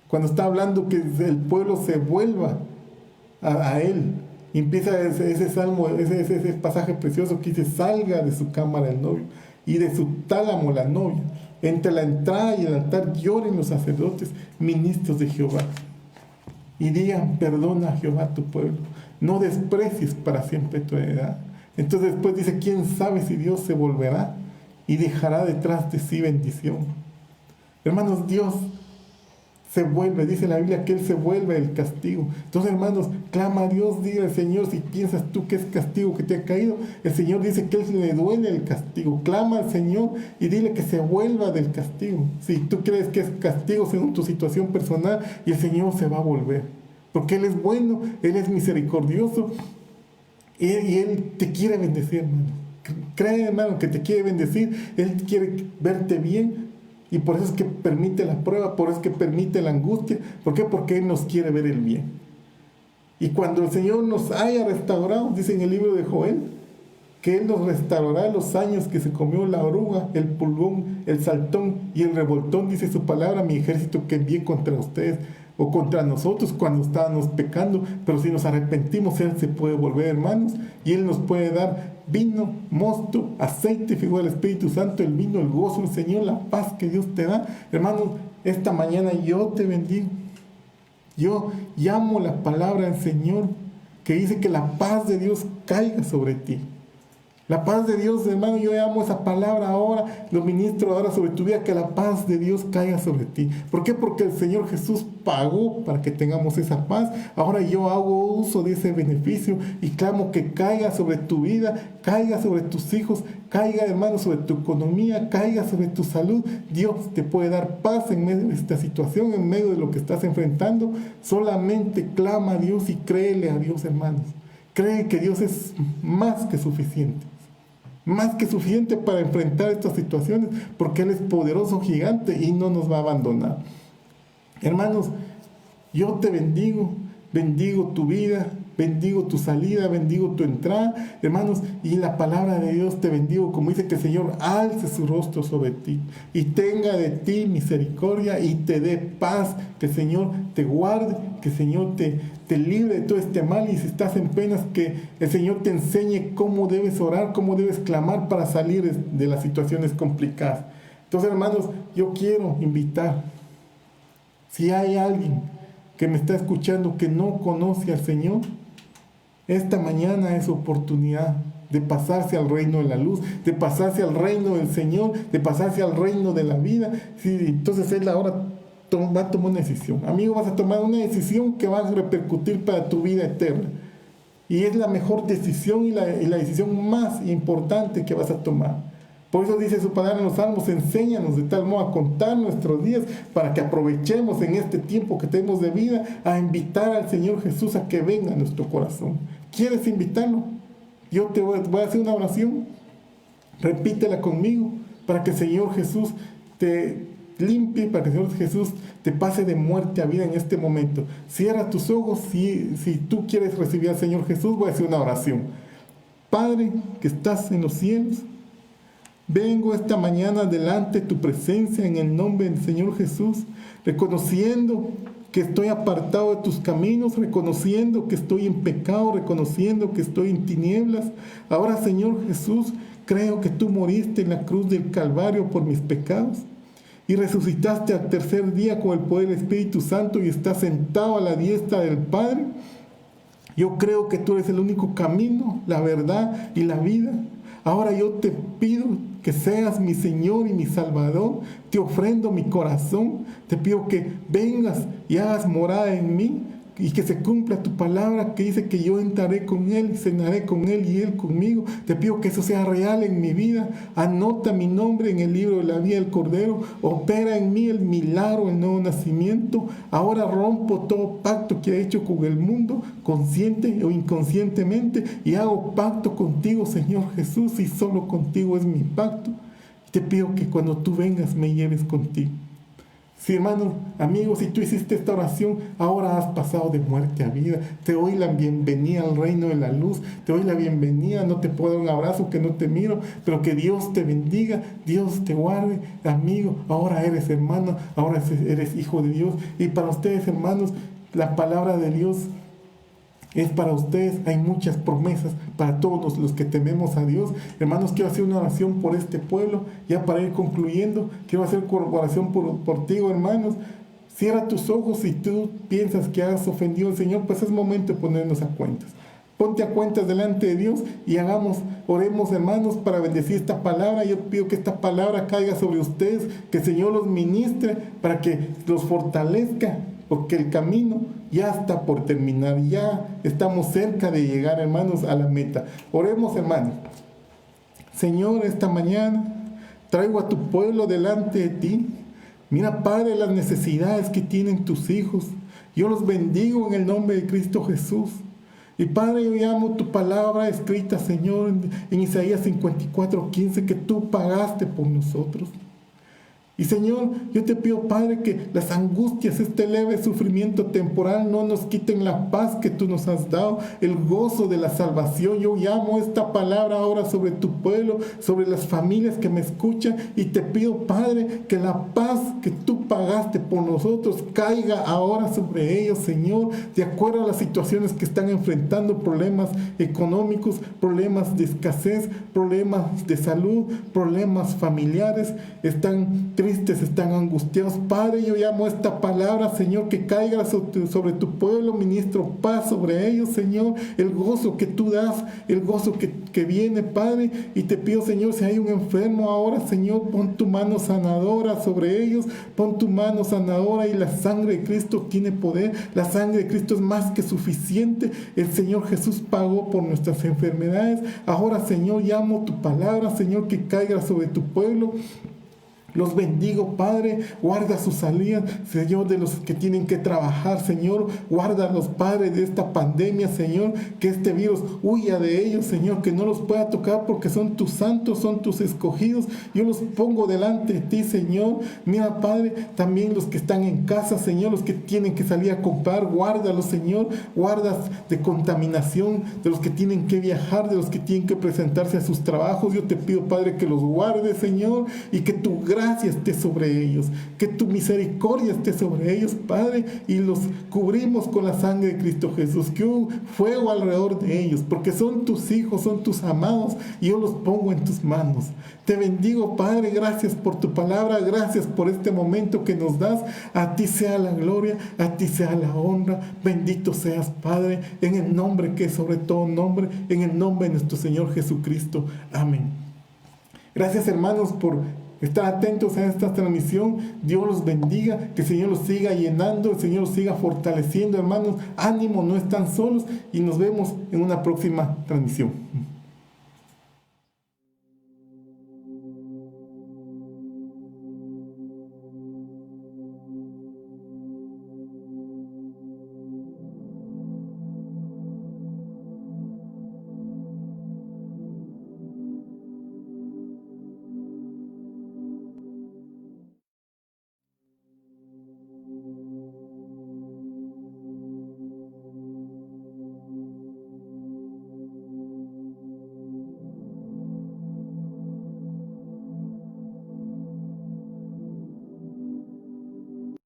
Cuando está hablando que el pueblo se vuelva a Él, y empieza ese salmo, ese pasaje precioso que dice: salga de su cámara el novio y de su tálamo la novia. Entre la entrada y el altar lloren los sacerdotes ministros de Jehová, y digan: perdona a Jehová tu pueblo, no desprecies para siempre tu heredad. Entonces después dice: quién sabe si Dios se volverá y dejará detrás de sí bendición. Hermanos, Dios se vuelve, dice la Biblia que Él se vuelve el castigo. Entonces, hermanos, clama a Dios, dile al Señor: si piensas tú que es castigo que te ha caído, el Señor dice que Él le duele el castigo. Clama al Señor y dile que se vuelva del castigo. Si tú crees que es castigo según tu situación personal, y el Señor se va a volver, porque Él es bueno, Él es misericordioso, y Él te quiere bendecir, hermano. Cree, hermano, que te quiere bendecir. Él quiere verte bien, y por eso es que permite la prueba, por eso es que permite la angustia. ¿Por qué? Porque Él nos quiere ver el bien. Y cuando el Señor nos haya restaurado, dice en el libro de Joel, que Él nos restaurará los años que se comió la oruga, el pulgón, el saltón y el revoltón, dice su palabra: mi ejército que envié contra ustedes o contra nosotros cuando estábamos pecando. Pero si nos arrepentimos, Él se puede volver, hermanos, y Él nos puede dar vino, mosto, aceite, figura del Espíritu Santo, el vino, el gozo del Señor, la paz que Dios te da. Hermanos, esta mañana yo te bendigo. Yo llamo la palabra del Señor que dice que la paz de Dios caiga sobre ti. La paz de Dios, hermano, yo amo esa palabra ahora, lo ministro ahora sobre tu vida, que la paz de Dios caiga sobre ti. ¿Por qué? Porque el Señor Jesús pagó para que tengamos esa paz. Ahora yo hago uso de ese beneficio y clamo que caiga sobre tu vida, caiga sobre tus hijos, caiga, hermano, sobre tu economía, caiga sobre tu salud. Dios te puede dar paz en medio de esta situación, en medio de lo que estás enfrentando. Solamente clama a Dios y créele a Dios, hermanos. Cree que Dios es más que suficiente. Más que suficiente para enfrentar estas situaciones, porque Él es poderoso, gigante, y no nos va a abandonar. Hermanos, yo te bendigo, bendigo tu vida, bendigo tu salida, bendigo tu entrada, hermanos, y la palabra de Dios te bendigo, como dice que el Señor alce su rostro sobre ti y tenga de ti misericordia y te dé paz, que el Señor te guarde, que el Señor te libre de todo este mal, y si estás en penas, que el Señor te enseñe cómo debes orar, cómo debes clamar para salir de las situaciones complicadas. Entonces, hermanos, yo quiero invitar, si hay alguien que me está escuchando que no conoce al Señor, esta mañana es oportunidad de pasarse al reino de la luz, de pasarse al reino del Señor, de pasarse al reino de la vida. Sí, entonces es la hora, va a tomar una decisión. Amigo, vas a tomar una decisión que va a repercutir para tu vida eterna. Y es la mejor decisión y la decisión más importante que vas a tomar. Por eso dice su palabra en los Salmos: enséñanos de tal modo a contar nuestros días, para que aprovechemos en este tiempo que tenemos de vida a invitar al Señor Jesús a que venga a nuestro corazón. ¿Quieres invitarlo? Yo te voy a hacer una oración. Repítela conmigo, para que el Señor Jesús te limpie, para que el Señor Jesús te pase de muerte a vida en este momento. Cierra tus ojos. Si tú quieres recibir al Señor Jesús, voy a hacer una oración. Padre que estás en los cielos, Vengo esta mañana delante de tu presencia en el nombre del Señor Jesús, reconociendo que estoy apartado de tus caminos, reconociendo que estoy en pecado, reconociendo que estoy en tinieblas. Ahora, Señor Jesús, creo que tú moriste en la cruz del Calvario por mis pecados y resucitaste al tercer día con el poder del Espíritu Santo y estás sentado a la diestra del Padre. Yo creo que tú eres el único camino, la verdad y la vida. Ahora yo te pido que seas mi Señor y mi Salvador. Te ofrendo mi corazón. Te pido que vengas y hagas morada en mí y que se cumpla tu palabra que dice que yo entraré con Él, cenaré con Él y Él conmigo. Te pido que eso sea real en mi vida. Anota mi nombre en el libro de la vida del Cordero. Opera en mí el milagro, el nuevo nacimiento. Ahora rompo todo pacto que he hecho con el mundo, consciente o inconscientemente, y hago pacto contigo, Señor Jesús, y solo contigo es mi pacto. Te pido que cuando tú vengas me lleves contigo. Sí, hermanos, amigos, si tú hiciste esta oración, ahora has pasado de muerte a vida. Te doy la bienvenida al reino de la luz. Te doy la bienvenida. No te puedo dar un abrazo que no te miro, pero que Dios te bendiga, Dios te guarde, amigo. Ahora eres hermano, ahora eres hijo de Dios. Y para ustedes, hermanos, la palabra de Dios es para ustedes. Hay muchas promesas para todos los que tememos a Dios. Hermanos, quiero hacer una oración por este pueblo. Ya para ir concluyendo, quiero hacer oración por ti, hermanos. Cierra tus ojos. Si tú piensas que has ofendido al Señor, pues es momento de ponernos a cuentas. Ponte a cuentas delante de Dios y oremos, hermanos, para bendecir esta palabra. Yo pido que esta palabra caiga sobre ustedes, que el Señor los ministre para que los fortalezca, porque el camino ya está por terminar, ya estamos cerca de llegar, hermanos, a la meta. Oremos, hermanos. Señor, esta mañana traigo a tu pueblo delante de ti. Mira, Padre, las necesidades que tienen tus hijos. Yo los bendigo en el nombre de Cristo Jesús. Y Padre, yo llamo tu palabra escrita, Señor, en Isaías 54:15, que tú pagaste por nosotros. Y Señor, yo te pido, Padre, que las angustias, este leve sufrimiento temporal no nos quiten la paz que tú nos has dado, el gozo de la salvación. Yo llamo esta palabra ahora sobre tu pueblo, sobre las familias que me escuchan, y te pido, Padre, que la paz que tú pagaste por nosotros caiga ahora sobre ellos, Señor, de acuerdo a las situaciones que están enfrentando, problemas económicos, problemas de escasez, problemas de salud, problemas familiares, están tristes, están angustiados. Padre, yo llamo esta palabra, Señor, que caiga sobre tu pueblo, ministro paz sobre ellos, Señor, el gozo que tú das, el gozo que viene, Padre, y te pido, Señor, si hay un enfermo ahora, Señor, pon tu mano sanadora sobre ellos, pon tu mano sanadora, y la sangre de Cristo tiene poder, la sangre de Cristo es más que suficiente, el Señor Jesús pagó por nuestras enfermedades. Ahora, Señor, llamo tu palabra, Señor, que caiga sobre tu pueblo. Los bendigo, Padre, guarda sus salidas, Señor, de los que tienen que trabajar, Señor, guárdalos, Padre, de esta pandemia, Señor, que este virus huya de ellos, Señor, que no los pueda tocar porque son tus santos, son tus escogidos. Yo los pongo delante de ti, Señor. Mira, Padre, también los que están en casa, Señor, los que tienen que salir a comprar, guárdalos, Señor, guardas de contaminación, de los que tienen que viajar, de los que tienen que presentarse a sus trabajos. Yo te pido, Padre, que los guardes, Señor, y que tu gracia esté sobre ellos, que tu misericordia esté sobre ellos, Padre, y los cubrimos con la sangre de Cristo Jesús, que un fuego alrededor de ellos, porque son tus hijos, son tus amados, y yo los pongo en tus manos. Te bendigo, Padre, gracias por tu palabra, gracias por este momento que nos das. A ti sea la gloria, a ti sea la honra. Bendito seas, Padre, en el nombre que es sobre todo nombre, en el nombre de nuestro Señor Jesucristo. Amén. Gracias, hermanos, por estar atentos a esta transmisión. Dios los bendiga, que el Señor los siga llenando, el Señor los siga fortaleciendo, hermanos. Ánimo, no están solos, y nos vemos en una próxima transmisión.